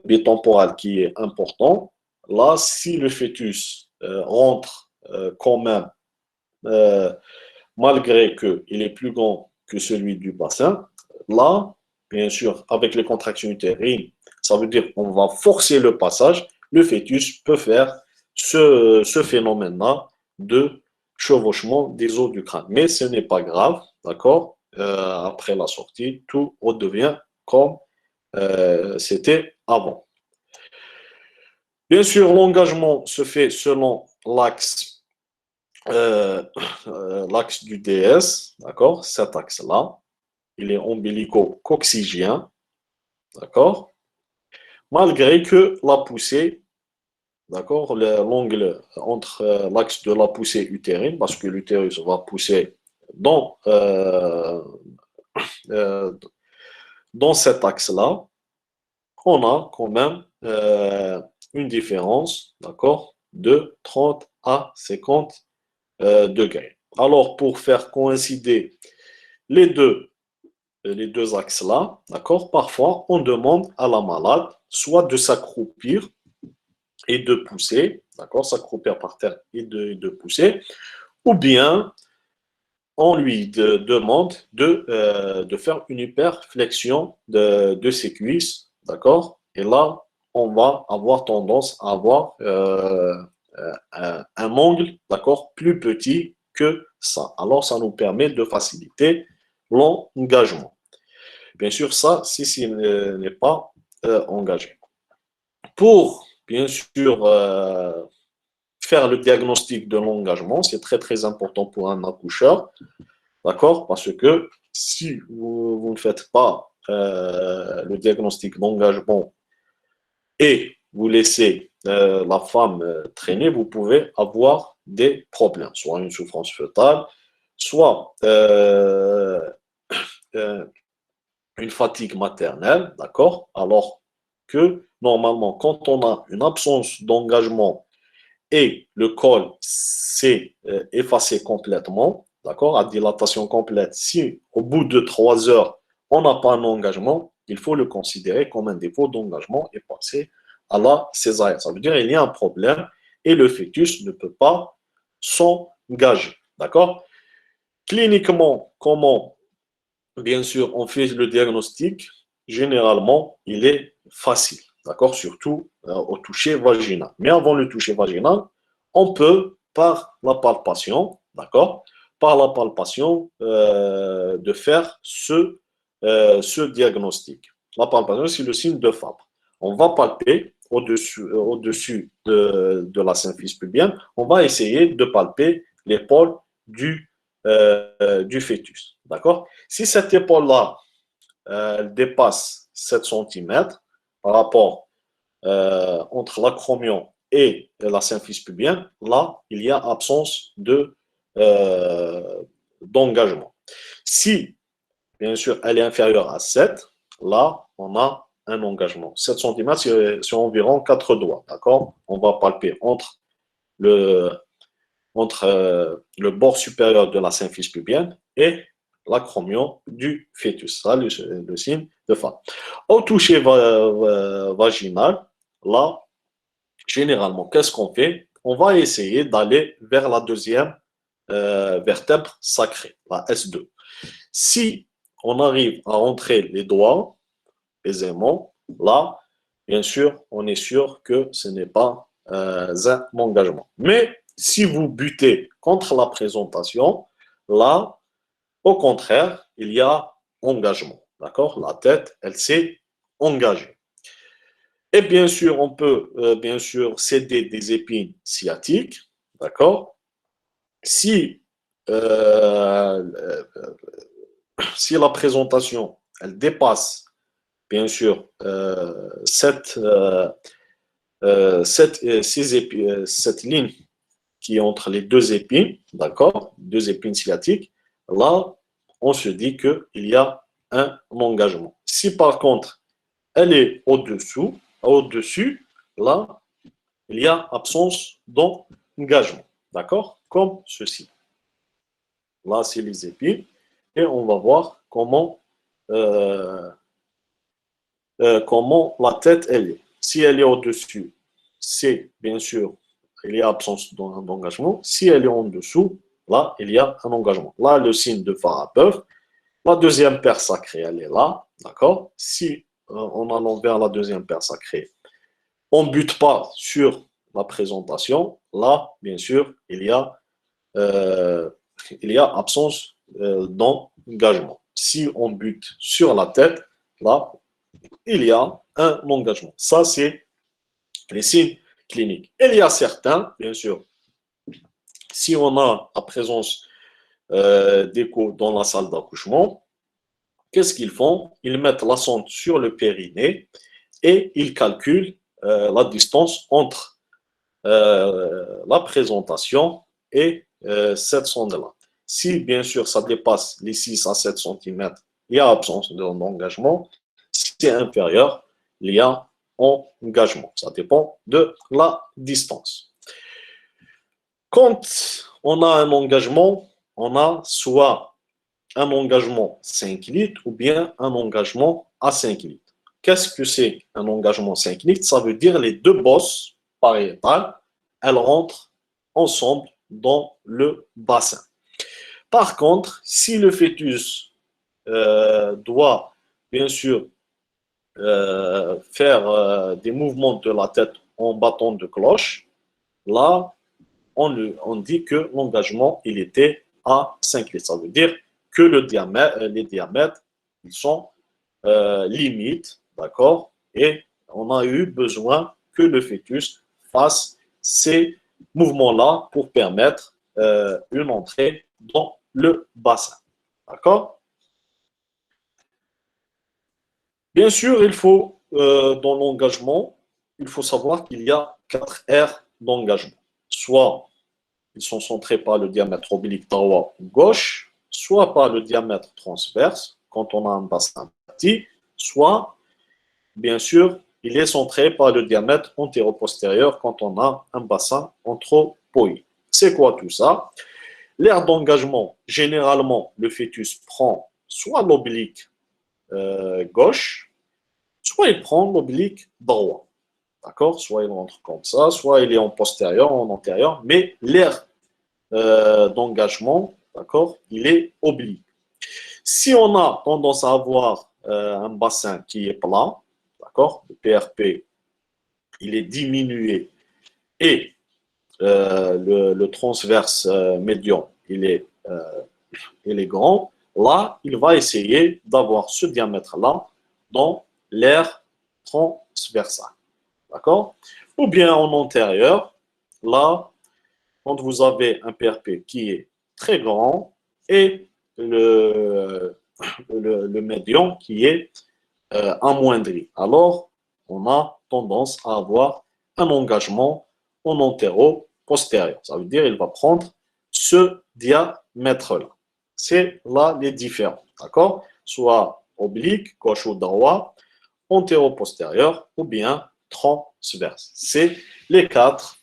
bitemporal qui est important, là, si le fœtus rentre quand même, euh, malgré qu'il est plus grand que celui du bassin, là, bien sûr, avec les contractions utérines, ça veut dire qu'on va forcer le passage, le fœtus peut faire ce phénomène-là de chevauchement des os du crâne. Mais ce n'est pas grave, d'accord? Après la sortie, tout redevient comme c'était avant. Bien sûr, l'engagement se fait selon l'axe du DS, d'accord? Cet axe-là, il est ombilico-coccygien, d'accord? Malgré que la poussée, d'accord, l'angle entre l'axe de la poussée utérine, parce que l'utérus va pousser dans, euh, dans cet axe-là, on a quand même une différence, d'accord, de 30 à 50 degrés. Alors, pour faire coïncider les deux, les deux axes-là, d'accord, parfois, on demande à la malade soit de s'accroupir et de pousser, d'accord, s'accroupir par terre et de pousser, ou bien on lui demande de faire une hyperflexion de ses cuisses, d'accord? Et là, on va avoir tendance à avoir un angle, d'accord, plus petit que ça. Alors, ça nous permet de faciliter l'engagement. Bien sûr, ça, si n'est pas engagé. Pour, bien sûr, faire le diagnostic de l'engagement, c'est très, très important pour un accoucheur. D'accord? Parce que si vous ne faites pas le diagnostic d'engagement et vous laissez la femme traîner, vous pouvez avoir des problèmes, soit une souffrance fœtale, soit euh, une fatigue maternelle, d'accord? Alors que normalement, quand on a une absence d'engagement et le col s'est effacé complètement, d'accord, à dilatation complète, si au bout de 3 heures, on n'a pas un engagement, il faut le considérer comme un défaut d'engagement et passer à la césarienne. Ça veut dire qu'il y a un problème et le fœtus ne peut pas s'engager. D'accord? Cliniquement, comment, bien sûr, on fait le diagnostic? Généralement, il est facile. D'accord? Surtout au toucher vaginal. Mais avant le toucher vaginal, on peut, par la palpation, d'accord? Par la palpation, de faire ce diagnostic. La palpation, c'est le signe de Fabre. On va palper au-dessus de la symphyse pubienne. On va essayer de palper l'épaule du fœtus. D'accord? Si cette épaule-là dépasse 7 cm par rapport entre l'acromion et la symphyse pubienne, là, il y a absence d'engagement. Si, bien sûr, elle est inférieure à 7, là, on a un engagement. 7 cm, c'est environ 4 doigts, d'accord? On va palper le, entre le bord supérieur de la symphyse pubienne et l'acromion du fœtus. Ça, le signe de Fabre. Au toucher vaginal, là, généralement, qu'est-ce qu'on fait? On va essayer d'aller vers la deuxième vertèbre sacrée, la S2. Si on arrive à rentrer les doigts aisément, là, bien sûr, on est sûr que ce n'est pas un engagement. Mais si vous butez contre la présentation, là, au contraire, il y a engagement. D'accord? La tête, elle s'est engagée. Et bien sûr, on peut bien sûr céder des épines sciatiques. D'accord? Si, euh, si la présentation, elle dépasse, bien sûr, cette ligne qui est entre les deux épines, d'accord, deux épines sciatiques, là, on se dit qu'il y a un engagement. Si par contre, elle est au-dessus, là, il y a absence d'engagement, d'accord, comme ceci. Là, c'est les épines, et on va voir euh, comment la tête elle est. Si elle est au-dessus, c'est bien sûr, il y a absence d'engagement. Si elle est en dessous, là, il y a un engagement. Là, le signe de phare à bœuf. La deuxième paire sacrée, elle est là, d'accord? Si on allant vers la deuxième paire sacrée, on ne bute pas sur la présentation, là, bien sûr, euh, il y a absence d'engagement. Si on bute sur la tête, là, il y a un engagement. Ça, c'est les signes cliniques. Il y a certains, bien sûr, si on a la présence d'écho dans la salle d'accouchement, qu'est-ce qu'ils font? Ils mettent la sonde sur le périnée et ils calculent la distance entre la présentation et cette sonde-là. Si, bien sûr, ça dépasse les 6 à 7 cm, il y a absence d'engagement. Si c'est inférieur, il y a engagement. Ça dépend de la distance. Quand on a un engagement, on a soit un engagement 5 litres ou bien un engagement à 5 litres. Qu'est-ce que c'est un engagement 5 litres? Ça veut dire les deux bosses pariétales, elles rentrent ensemble dans le bassin. Par contre, si le fœtus doit bien sûr faire des mouvements de la tête en battant de cloche, là, on dit que l'engagement, il était à 5 litres. Ça veut dire que les diamètres, ils sont limites, d'accord? Et on a eu besoin que le fœtus fasse ces mouvements-là pour permettre une entrée dans le bassin, d'accord? Bien sûr, dans l'engagement, il faut savoir qu'il y a 4 aires d'engagement. Soit ils sont centrés par le diamètre oblique droit ou gauche, soit par le diamètre transverse, quand on a un bassin petit, soit, bien sûr, il est centré par le diamètre antéro-postérieur quand on a un bassin anthropoïde. C'est quoi tout ça? L'aire d'engagement, généralement, le fœtus prend soit l'oblique gauche, soit il prend l'oblique droit. D'accord? Soit il rentre comme ça, soit il est en postérieur, en antérieur, mais l'aire d'engagement, d'accord, il est oblique. Si on a tendance à avoir un bassin qui est plat, d'accord, le PRP, il est diminué et le transverse médian, il est grand, là, il va essayer d'avoir ce diamètre-là dans l'aire transversale. D'accord? Ou bien en antérieur, là, quand vous avez un PRP qui est très grand et le médian qui est amoindri. Alors, on a tendance à avoir un engagement en antéro-postérieur. Ça veut dire qu'il va prendre ce diamètre-là. C'est là les différents, d'accord? Soit oblique, gauche ou droit, antéro-postérieur ou bien transverse. C'est les quatre,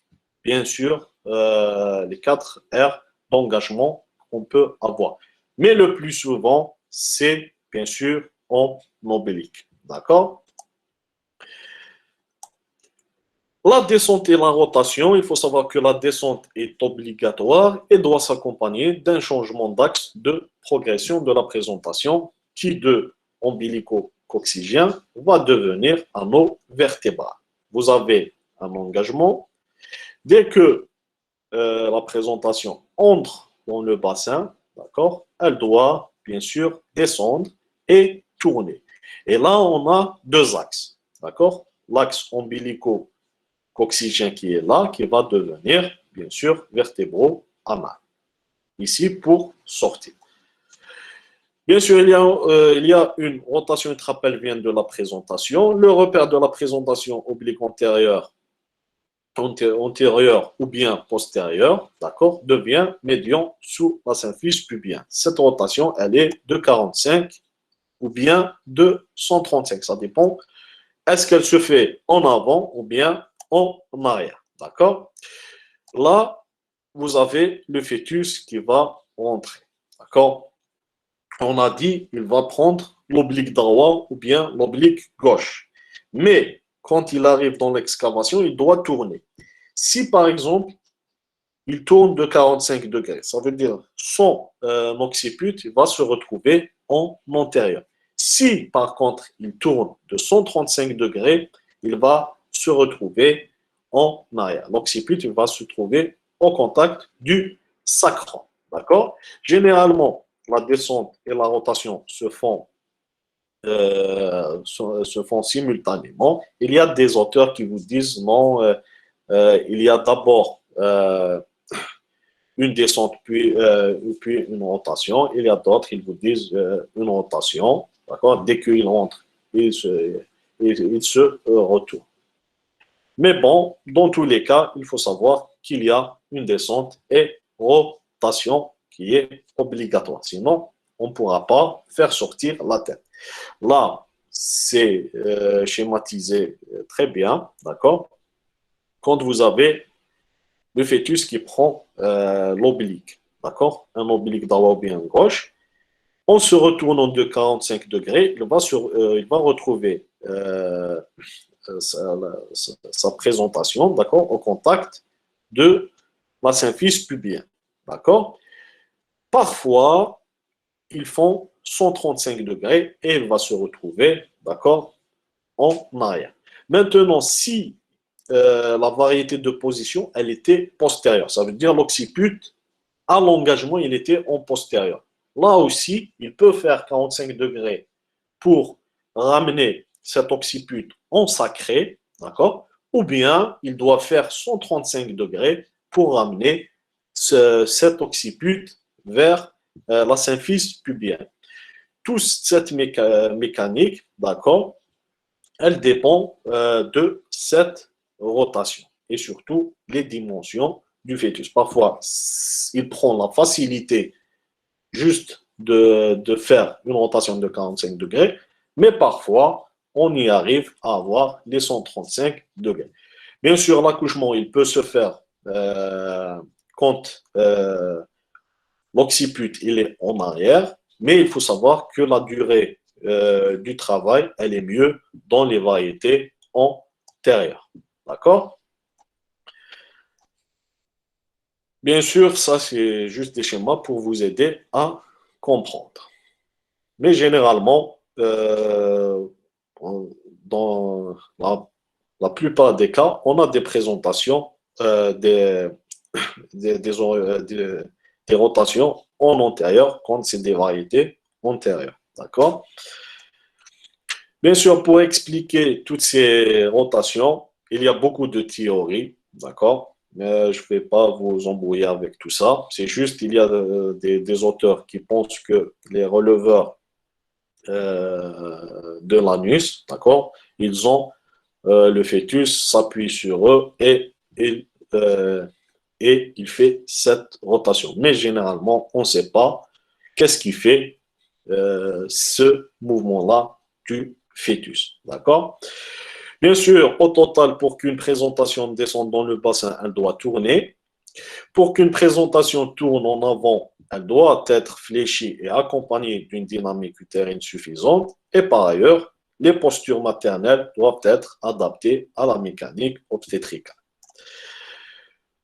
bien sûr, les 4 aires d'engagement qu'on peut avoir. Mais le plus souvent, c'est bien sûr en oblique. D'accord? La descente et la rotation, il faut savoir que la descente est obligatoire et doit s'accompagner d'un changement d'axe de progression de la présentation qui de ombilico-coccygien va devenir anneau vertébral. Vous avez un engagement. Dès que la présentation entre dans le bassin, d'accord, elle doit bien sûr descendre et tourner. Et là, on a deux axes, d'accord? L'axe ombilico-coccygien qui est là, qui va devenir bien sûr vertébro-anal. Ici pour sortir. Bien sûr, il y a une rotation intrapelvienne de la présentation. Le repère de la présentation oblique antérieure ou bien postérieur, d'accord, devient médian sous la symphyse pubien. Cette rotation, elle est de 45 ou bien de 135, ça dépend. Est-ce qu'elle se fait en avant ou bien en arrière, d'accord? Là, vous avez le fœtus qui va rentrer, d'accord? On a dit qu'il va prendre l'oblique droit ou bien l'oblique gauche. Mais quand il arrive dans l'excavation, il doit tourner. Si par exemple, il tourne de 45 degrés, ça veut dire son occiput va se retrouver en antérieur. Si par contre, il tourne de 135 degrés, il va se retrouver en arrière. L'occiput va se trouver en contact du sacrum. D'accord? Généralement, la descente et la rotation se font simultanément. Il y a des auteurs qui vous disent non, il y a d'abord une descente puis une rotation. Il y a d'autres qui vous disent une rotation. D'accord? Dès qu'il entre, il se retourne. Mais bon, dans tous les cas, il faut savoir qu'il y a une descente et rotation qui est obligatoire. Sinon, on ne pourra pas faire sortir la tête. Là, c'est schématisé très bien, d'accord? Quand vous avez le fœtus qui prend l'oblique, d'accord? Un oblique droit ou bien gauche, en se retournant de 45 degrés, il va retrouver sa présentation, d'accord, au contact de la symphyse pubienne, d'accord? Parfois, ils font 135 degrés et il va se retrouver, d'accord, en arrière. Maintenant, si la variété de position, elle était postérieure, ça veut dire l'occiput, à l'engagement, il était en postérieur. Là aussi, il peut faire 45 degrés pour ramener cet occiput en sacré, d'accord? Ou bien il doit faire 135 degrés pour ramener cet occiput vers la symphyse pubienne. Toute cette mécanique, d'accord, elle dépend de cette rotation et surtout les dimensions du fœtus. Parfois, il prend la facilité juste de faire une rotation de 45 degrés, mais parfois, on y arrive à avoir les 135 degrés. Bien sûr, l'accouchement, il peut se faire quand l'occiput il est en arrière, mais il faut savoir que la durée du travail, elle est mieux dans les variétés antérieures. D'accord? Bien sûr, ça, c'est juste des schémas pour vous aider à comprendre. Mais généralement, dans la plupart des cas, on a des présentations, des rotations en antérieur quand c'est des variétés antérieures. D'accord? Bien sûr, pour expliquer toutes ces rotations, il y a beaucoup de théories. D'accord? Mais je ne vais pas vous embrouiller avec tout ça. C'est juste qu'il y a des auteurs qui pensent que les releveurs de l'anus, d'accord? Ils ont le fœtus s'appuie sur eux et il fait cette rotation. Mais généralement, on ne sait pas qu'est-ce qui fait ce mouvement-là du fœtus, d'accord? Bien sûr, au total, pour qu'une présentation descende dans le bassin, elle doit tourner. Pour qu'une présentation tourne en avant, elle doit être fléchie et accompagnée d'une dynamique utérine suffisante. Et par ailleurs, les postures maternelles doivent être adaptées à la mécanique obstétricale.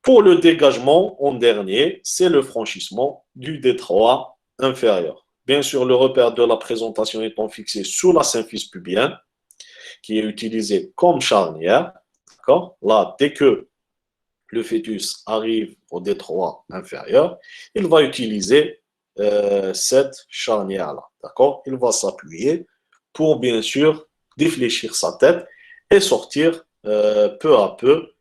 Pour le dégagement, en dernier, c'est le franchissement du détroit inférieur. Bien sûr, le repère de la présentation étant fixé sous la symphyse pubienne, qui est utilisée comme charnière. Là, dès que le fœtus arrive au détroit inférieur, il va utiliser cette charnière-là. D'accord? Il va s'appuyer pour, bien sûr, défléchir sa tête et sortir peu à peu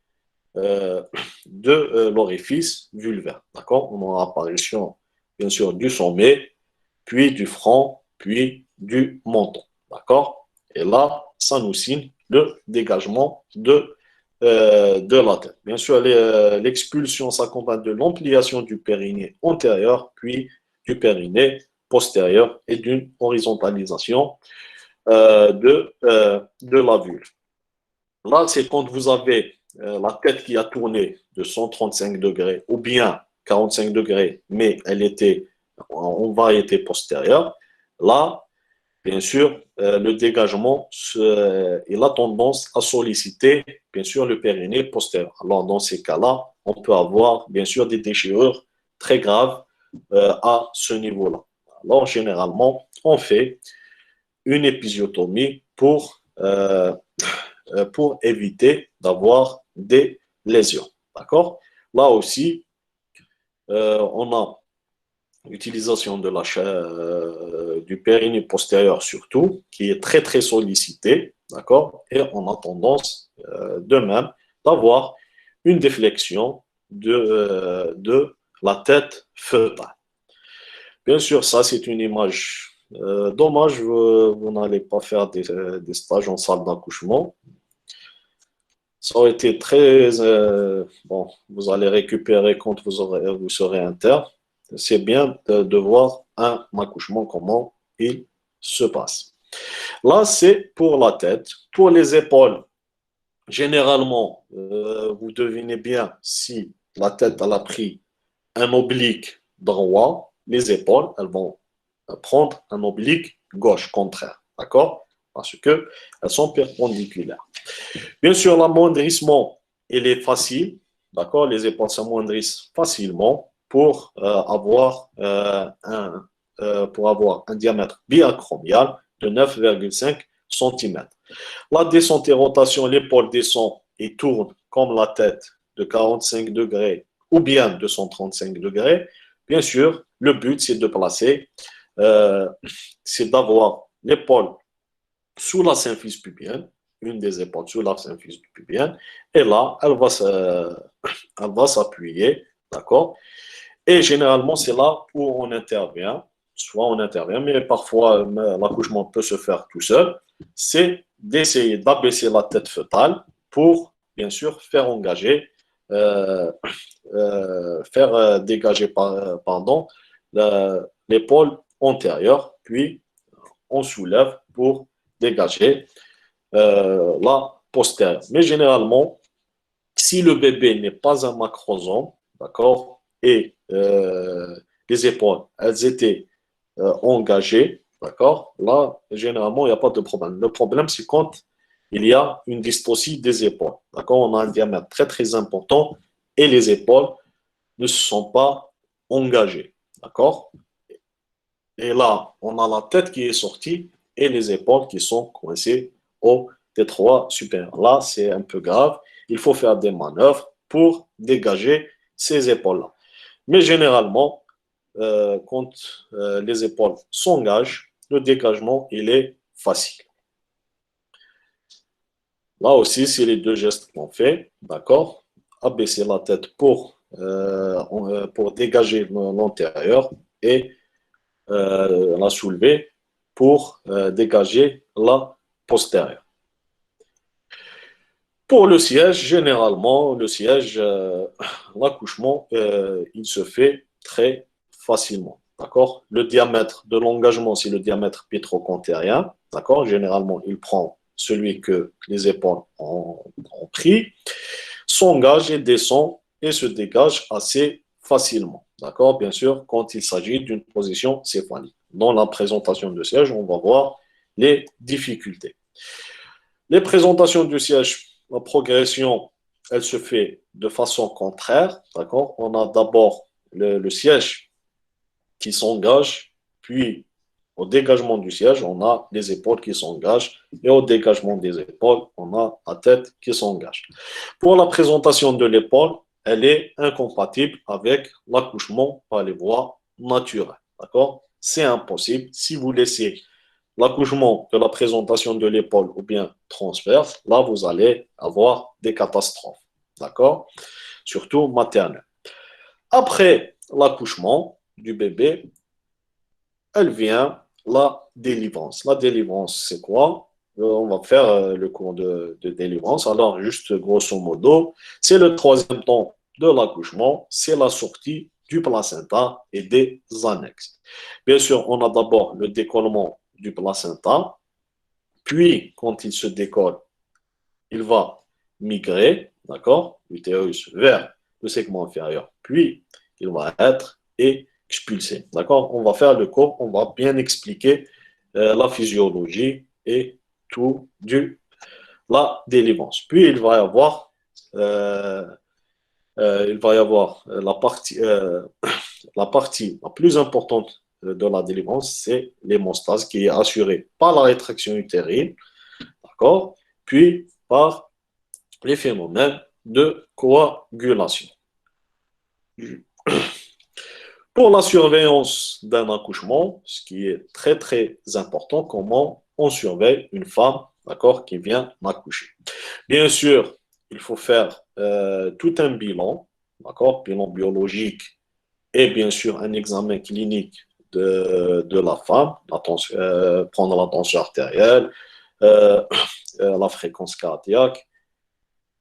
de l'orifice vulvaire. D'accord? On a apparition, bien sûr, du sommet, puis du front, puis du menton. D'accord? Et là, ça nous signe le dégagement de la tête. Bien sûr, l'expulsion s'accompagne de l'ampliation du périnée antérieur, puis du périnée postérieur et d'une horizontalisation de la vulve. Là, c'est quand vous avez la tête qui a tourné de 135 degrés ou bien 45 degrés, mais elle était en variété postérieure. Là, bien sûr, le dégagement, il a tendance à solliciter, bien sûr, le périnée postérieur. Alors, dans ces cas-là, on peut avoir, bien sûr, des déchirures très graves à ce niveau-là. Alors, généralement, on fait une épisiotomie pour éviter d'avoir des lésions. D'accord? Là aussi, on a l'utilisation du périnée postérieur surtout, qui est très très sollicité, d'accord? Et on a tendance de même d'avoir une déflexion de la tête fœtale. Bien sûr, ça c'est une image dommage, vous n'allez pas faire des stages en salle d'accouchement. Ça aurait été très bon. Vous allez récupérer quand vous serez interne. c'est bien de voir un accouchement, comment il se passe. Là, c'est pour la tête. Pour les épaules, généralement, vous devinez bien si la tête elle a pris un oblique droit, les épaules, elles vont prendre un oblique gauche, contraire. D'accord? Parce qu'elles sont perpendiculaires. Bien sûr, l'amoindrissement, il est facile. D'accord? Les épaules s'amoindrissent facilement pour avoir un diamètre biacromial de 9,5 cm. La descente et rotation, l'épaule descend et tourne comme la tête de 45 degrés ou bien de 135 degrés. Bien sûr, le but, c'est de placer, euh, c'est d'avoir l'épaule sous la symphyse pubienne, une des épaules sous la symphyse pubienne, et là, elle va s'appuyer, d'accord? Et généralement, c'est là où on intervient, soit on intervient, mais parfois l'accouchement peut se faire tout seul, c'est d'essayer d'abaisser la tête fœtale pour, bien sûr, faire engager, euh, faire dégager, pardon, l'épaule antérieure, puis on soulève pour dégager la postérieure. Mais généralement, si le bébé n'est pas un macrosome, d'accord, et les épaules, elles étaient engagées, d'accord, là, généralement, il n'y a pas de problème. Le problème, c'est quand il y a une dystocie des épaules, d'accord, on a un diamètre très, très important et les épaules ne se sont pas engagées, d'accord. Et là, on a la tête qui est sortie et les épaules qui sont coincées au détroit supérieur. Là, c'est un peu grave. Il faut faire des manœuvres pour dégager ces épaules-là. Mais généralement, quand les épaules s'engagent, le dégagement, il est facile. Là aussi, c'est les deux gestes qu'on fait, d'accord? Abaisser la tête pour dégager l'antérieur et la soulever pour dégager la postérieure. Pour le siège, généralement, le siège, l'accouchement, il se fait très facilement. D'accord? Le diamètre de l'engagement, c'est le diamètre pétrocontérien. D'accord? Généralement, il prend celui que les épaules ont pris, s'engage et descend et se dégage assez facilement. D'accord? Bien sûr, quand il s'agit d'une position céphalique. Dans la présentation de siège, on va voir les difficultés. Les présentations du siège, la progression, elle se fait de façon contraire. D'accord? On a d'abord le siège qui s'engage, puis au dégagement du siège, on a les épaules qui s'engagent, et au dégagement des épaules, on a la tête qui s'engage. Pour la présentation de l'épaule, elle est incompatible avec l'accouchement par les voies naturelles. D'accord? C'est impossible. Si vous laissez l'accouchement de la présentation de l'épaule ou bien transverse, là, vous allez avoir des catastrophes. D'accord? Surtout maternelles. Après l'accouchement du bébé, elle vient la délivrance. La délivrance, c'est quoi? On va faire le cours de délivrance. Alors, juste grosso modo, c'est le troisième temps de l'accouchement, c'est la sortie du placenta et des annexes. Bien sûr, on a d'abord le décollement du placenta, puis quand il se décolle, il va migrer, d'accord, l'utérus vers le segment inférieur, puis il va être expulsé, d'accord. On va faire le cours, on va bien expliquer la physiologie et tout du la délivrance. Puis euh, il va y avoir la partie la plus importante de la délivrance, c'est l'hémostase qui est assurée par la rétraction utérine, d'accord, puis par les phénomènes de coagulation. Pour la surveillance d'un accouchement, ce qui est très très important, comment on surveille une femme, d'accord, qui vient d'accoucher. Bien sûr, il faut faire tout un bilan, d'accord, bilan biologique et bien sûr un examen clinique de la femme, prendre la tension artérielle, euh, la fréquence cardiaque,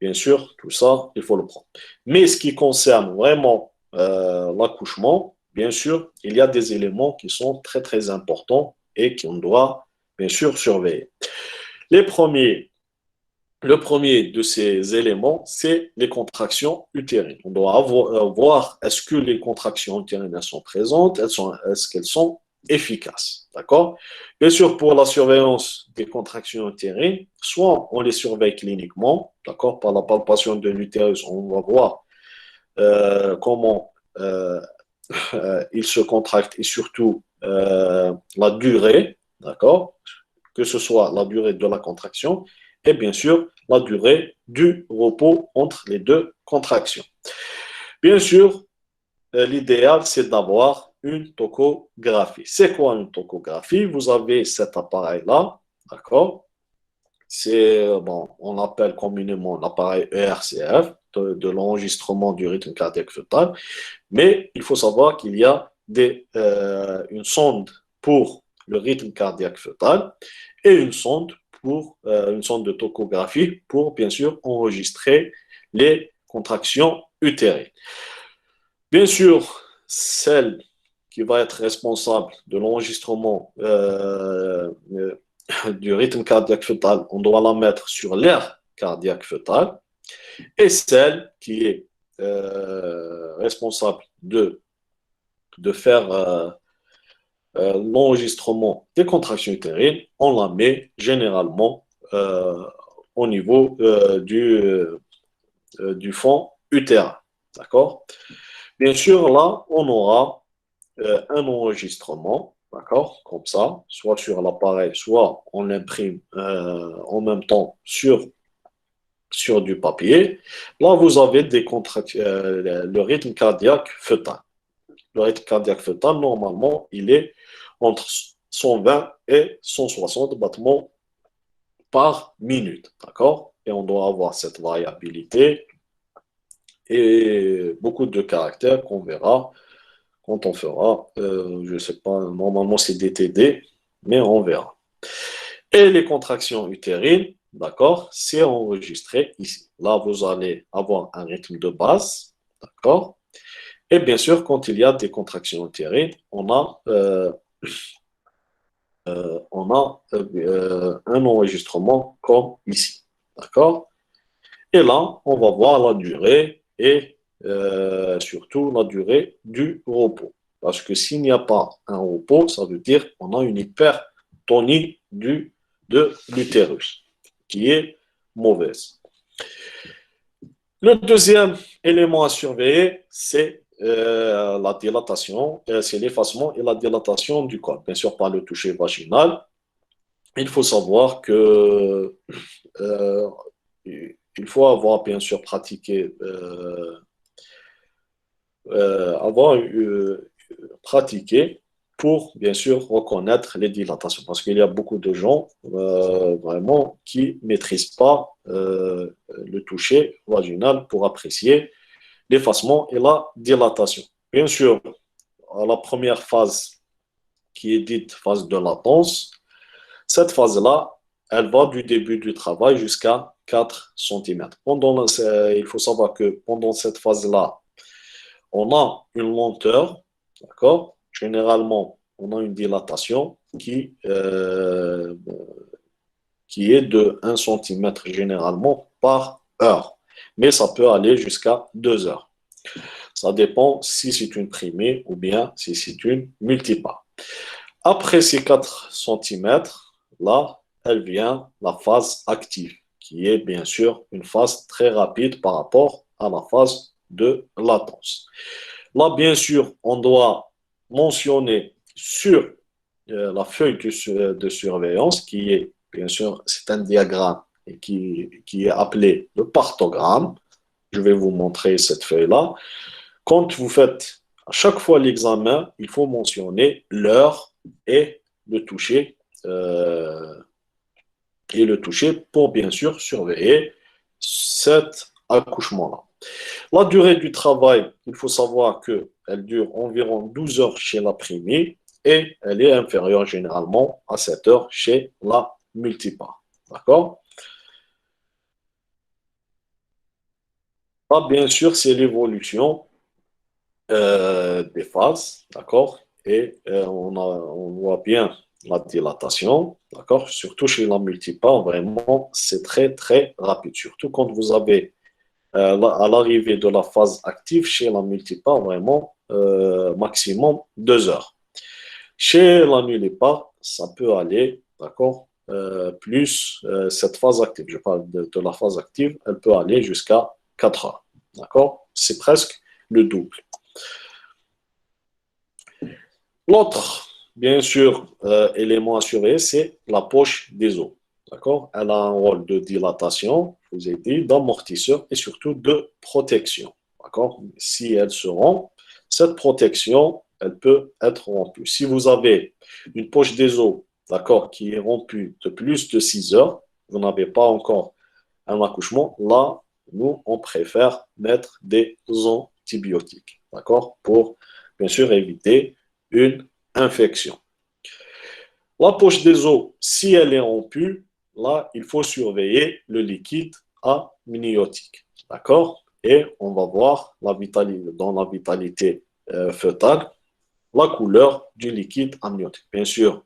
bien sûr, tout ça, il faut le prendre. Mais ce qui concerne vraiment l'accouchement, bien sûr, il y a des éléments qui sont très, très importants et qu'on doit, bien sûr, surveiller. Les premiers, le premier de ces éléments, c'est les contractions utérines. On doit voir est-ce que les contractions utérines elles sont présentes, est-ce qu'elles sont efficaces. D'accord? Bien sûr, pour la surveillance des contractions utérines, soit on les surveille cliniquement, d'accord, par la palpation de l'utérus, on va voir comment il se contracte et surtout la durée, d'accord, que ce soit la durée de la contraction et bien sûr la durée du repos entre les deux contractions. Bien sûr, l'idéal, c'est d'avoir une tocographie. C'est quoi une tocographie? Vous avez cet appareil-là, d'accord? C'est, bon, on l'appelle communément l'appareil ERCF, de l'enregistrement du rythme cardiaque fœtal, mais il faut savoir qu'il y a une sonde pour le rythme cardiaque fœtal et une sonde de tocographie pour, bien sûr, enregistrer les contractions utérines. Bien sûr, celle qui va être responsable de l'enregistrement du rythme cardiaque fœtal, on doit la mettre sur l'air cardiaque fœtal, et celle qui est responsable de faire l'enregistrement des contractions utérines, on la met généralement au niveau du fond utérin. D'accord? Bien sûr, là, on aura un enregistrement, d'accord, comme ça, soit sur l'appareil, soit on l'imprime en même temps sur du papier. Là, vous avez le rythme cardiaque fœtal. Le rythme cardiaque fœtal, normalement, il est entre 120 et 160 battements par minute, d'accord? Et on doit avoir cette variabilité et beaucoup de caractères qu'on verra quand on fera, je ne sais pas, normalement c'est DTD, mais on verra. Et les contractions utérines, d'accord, c'est enregistré ici. Là, vous allez avoir un rythme de base, d'accord? Et bien sûr, quand il y a des contractions utérines, on a un enregistrement comme ici, d'accord? Et là, on va voir la durée et surtout la durée du repos. Parce que s'il n'y a pas un repos, ça veut dire qu'on a une hypertonie de l'utérus, qui est mauvaise. Le deuxième élément à surveiller, c'est la dilatation, c'est l'effacement et la dilatation du corps. Bien sûr, pas le toucher vaginal. Il faut savoir que il faut avoir bien sûr pratiqué, avoir pratiqué pour bien sûr reconnaître les dilatations. Parce qu'il y a beaucoup de gens vraiment qui ne maîtrisent pas le toucher vaginal pour apprécier l'effacement et la dilatation. Bien sûr, à la première phase qui est dite phase de latence, cette phase-là, elle va du début du travail jusqu'à 4 cm. Il faut savoir que pendant cette phase-là, on a une lenteur, d'accord? Généralement, on a une dilatation qui est de 1 cm généralement par heure. Mais ça peut aller jusqu'à 2 heures. Ça dépend si c'est une primée ou bien si c'est une multipart. Après ces 4 cm, là, elle vient la phase active, qui est bien sûr une phase très rapide par rapport à la phase de latence. Là, bien sûr, on doit mentionner sur la feuille de surveillance, qui est, bien sûr, c'est un diagramme et qui est appelé le partogramme. Je vais vous montrer cette feuille-là. Quand vous faites à chaque fois l'examen, il faut mentionner l'heure et le toucher euh, pour bien sûr surveiller cet accouchement-là. La durée du travail, il faut savoir qu'elle dure environ 12 heures chez la primée et elle est inférieure généralement à 7 heures chez la multipart. D'accord? Là, bien sûr, c'est l'évolution des phases, d'accord? Et on voit bien la dilatation, d'accord? Surtout chez la multipare, vraiment, c'est très, très rapide. Surtout quand vous avez à l'arrivée de la phase active chez la multipare, vraiment, maximum 2 heures. Chez la nullipare, ça peut aller, d'accord? Plus cette phase active, je parle de la phase active, elle peut aller jusqu'à 4 heures, d'accord? C'est presque le double. L'autre, bien sûr, élément à surveiller, c'est la poche des os. D'accord? Elle a un rôle de dilatation, je vous ai dit, d'amortisseur et surtout de protection. D'accord? Si elle se rompt, cette protection, elle peut être rompue. Si vous avez une poche des os, d'accord, qui est rompue de plus de 6 heures, vous n'avez pas encore un accouchement, là, nous, on préfère mettre des antibiotiques. D'accord? Pour, bien sûr, éviter une infection. La poche des os, si elle est rompue, là, il faut surveiller le liquide amniotique. D'accord? Et on va voir dans la vitalité fœtale la couleur du liquide amniotique. Bien sûr,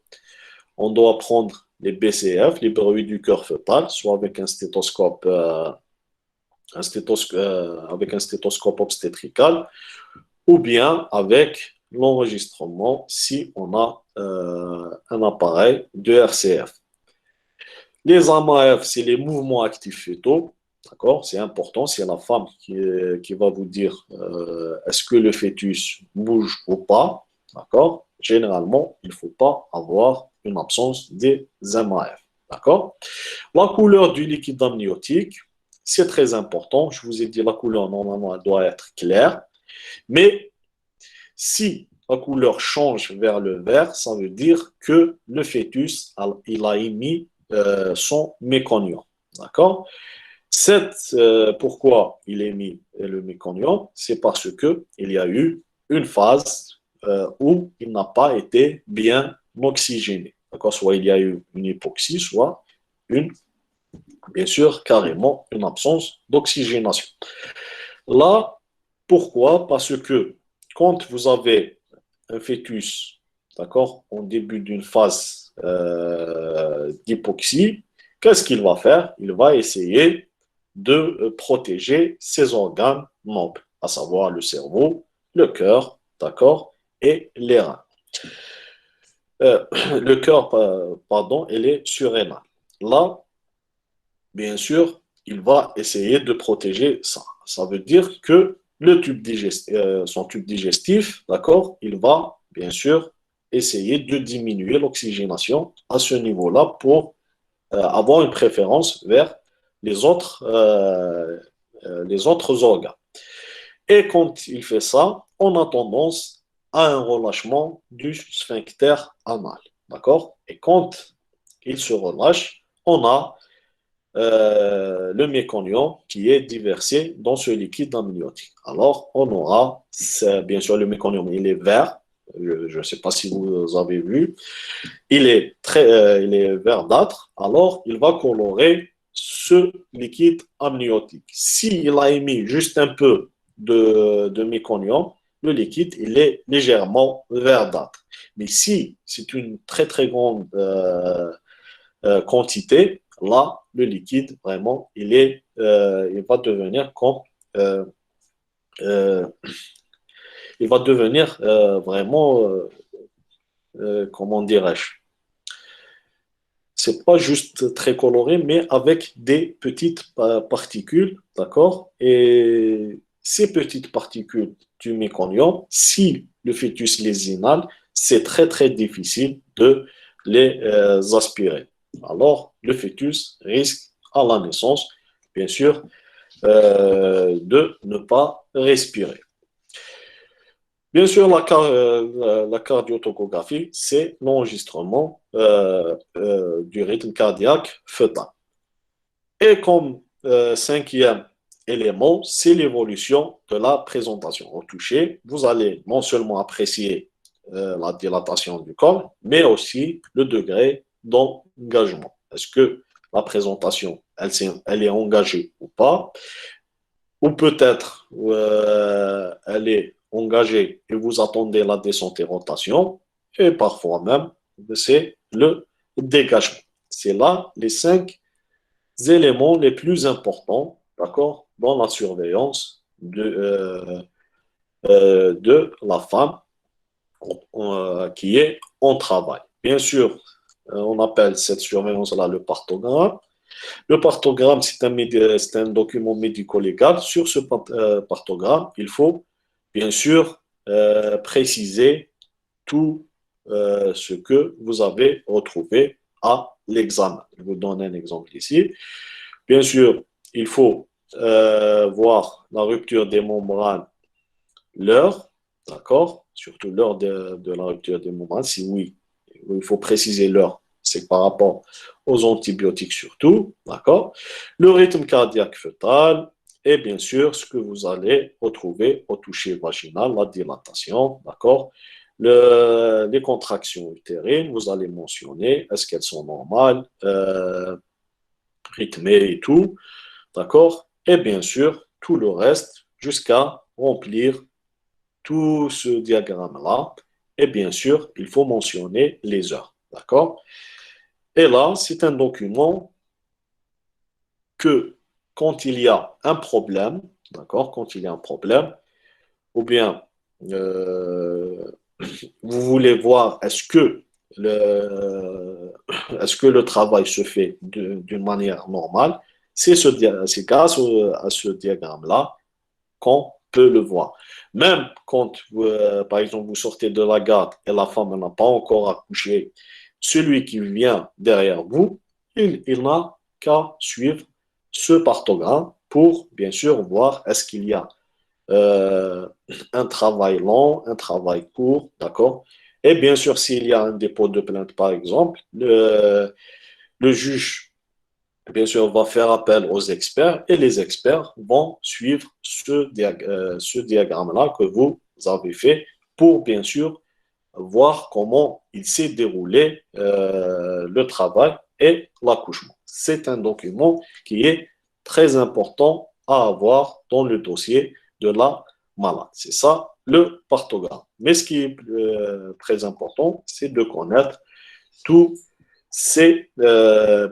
on doit prendre les BCF, les bruits du cœur fœtal, soit avec avec un stéthoscope obstétrical, ou bien avec l'enregistrement si on a un appareil de RCF. Les AMAF, c'est les mouvements actifs fœtaux. D'accord? C'est important. C'est la femme qui va vous dire est-ce que le fœtus bouge ou pas. D'accord? Généralement, il ne faut pas avoir une absence des AMAF. D'accord? La couleur du liquide amniotique, c'est très important. Je vous ai dit la couleur, normalement, elle doit être claire. Mais si la couleur change vers le vert, ça veut dire que le fœtus il a émis son méconium. D'accord? Pourquoi il émet le méconium? C'est parce qu'il y a eu une phase où il n'a pas été bien oxygéné. D'accord? Soit il y a eu une hypoxie, soit bien sûr, carrément une absence d'oxygénation. Là, pourquoi? Parce que quand vous avez un fœtus, d'accord, en début d'une phase d'hypoxie, qu'est-ce qu'il va faire? Il va essayer de protéger ses organes nobles, à savoir le cerveau, le cœur, d'accord, et les reins. Le cœur, pardon, et les surrénales. Là, bien sûr, il va essayer de protéger ça. Ça veut dire que son tube digestif, d'accord, il va bien sûr essayer de diminuer l'oxygénation à ce niveau-là pour avoir une préférence vers les autres organes. Et quand il fait ça, on a tendance à un relâchement du sphincter anal, d'accord? Et quand il se relâche, on a le méconium qui est déversé dans ce liquide amniotique. Alors, on aura, bien sûr, le méconium, il est vert. Je ne sais pas si vous avez vu. Il est verdâtre. Alors, il va colorer ce liquide amniotique. S'il a émis juste un peu de méconium, le liquide, il est légèrement verdâtre. Mais si c'est une très, très grande quantité, là, le liquide, vraiment, il va devenir comme, euh, euh, il va devenir vraiment, comment dirais-je, c'est pas juste très coloré, mais avec des petites particules, d'accord? Et ces petites particules du méconium, si le fœtus les inhale, c'est très, très difficile de les aspirer. Alors, le fœtus risque à la naissance, bien sûr, de ne pas respirer. Bien sûr, la cardiotomographie, c'est l'enregistrement du rythme cardiaque fœtal. Et comme cinquième élément, c'est l'évolution de la présentation. Au toucher, vous allez non seulement apprécier la dilatation du corps, mais aussi le degré d'engagement. Est-ce que la présentation, elle est engagée ou pas? Ou peut-être elle est engagé et vous attendez la descente et rotation. Et parfois même, c'est le dégagement. C'est là les 5 éléments les plus importants, d'accord, dans la surveillance de la femme qui est en travail. Bien sûr, on appelle cette surveillance-là le partogramme. Le partogramme, c'est un document médico-légal. Sur ce partogramme, il faut bien sûr préciser tout ce que vous avez retrouvé à l'examen. Je vous donne un exemple ici. Bien sûr, il faut voir la rupture des membranes, l'heure, d'accord? Surtout l'heure de la rupture des membranes. Si oui, il faut préciser l'heure. C'est par rapport aux antibiotiques surtout, d'accord? Le rythme cardiaque fœtal et bien sûr ce que vous allez retrouver au toucher vaginal, la dilatation, d'accord? Les contractions utérines, vous allez mentionner, est-ce qu'elles sont normales, rythmées et tout, d'accord? Et bien sûr, tout le reste jusqu'à remplir tout ce diagramme-là. Et bien sûr, il faut mentionner les heures. D'accord? Et là, c'est un document que quand il y a un problème, d'accord, quand il y a un problème, ou bien euh, vous voulez voir est-ce que le travail se fait d'une manière normale, c'est grâce à ce diagramme-là qu'on peut le voir. Même quand, par exemple, vous sortez de la garde et la femme n'a pas encore accouché, celui qui vient derrière vous, il n'a qu'à suivre ce partogramme pour, bien sûr, voir est-ce qu'il y a euh, un travail long, un travail court, d'accord? Et bien sûr, s'il y a un dépôt de plainte, par exemple, le juge bien sûr, on va faire appel aux experts et les experts vont suivre ce diagramme-là que vous avez fait pour, bien sûr, voir comment il s'est déroulé le travail et l'accouchement. C'est un document qui est très important à avoir dans le dossier de la malade. C'est ça le partogramme. Mais ce qui est très important, c'est de connaître tous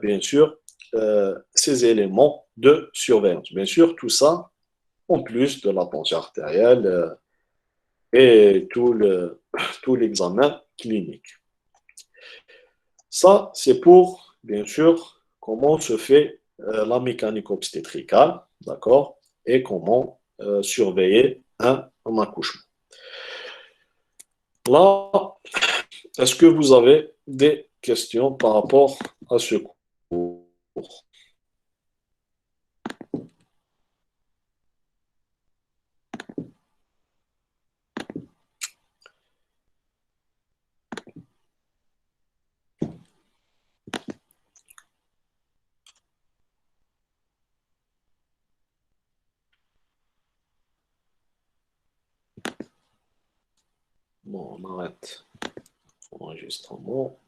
bien sûr, ces éléments de surveillance. Bien sûr, tout ça, en plus de la tension artérielle et tout l'examen clinique. Ça, c'est pour, bien sûr, comment se fait la mécanique obstétricale, d'accord, et comment surveiller un accouchement. Là, est-ce que vous avez des questions par rapport à ce cours? Bon, on arrête l'enregistrement.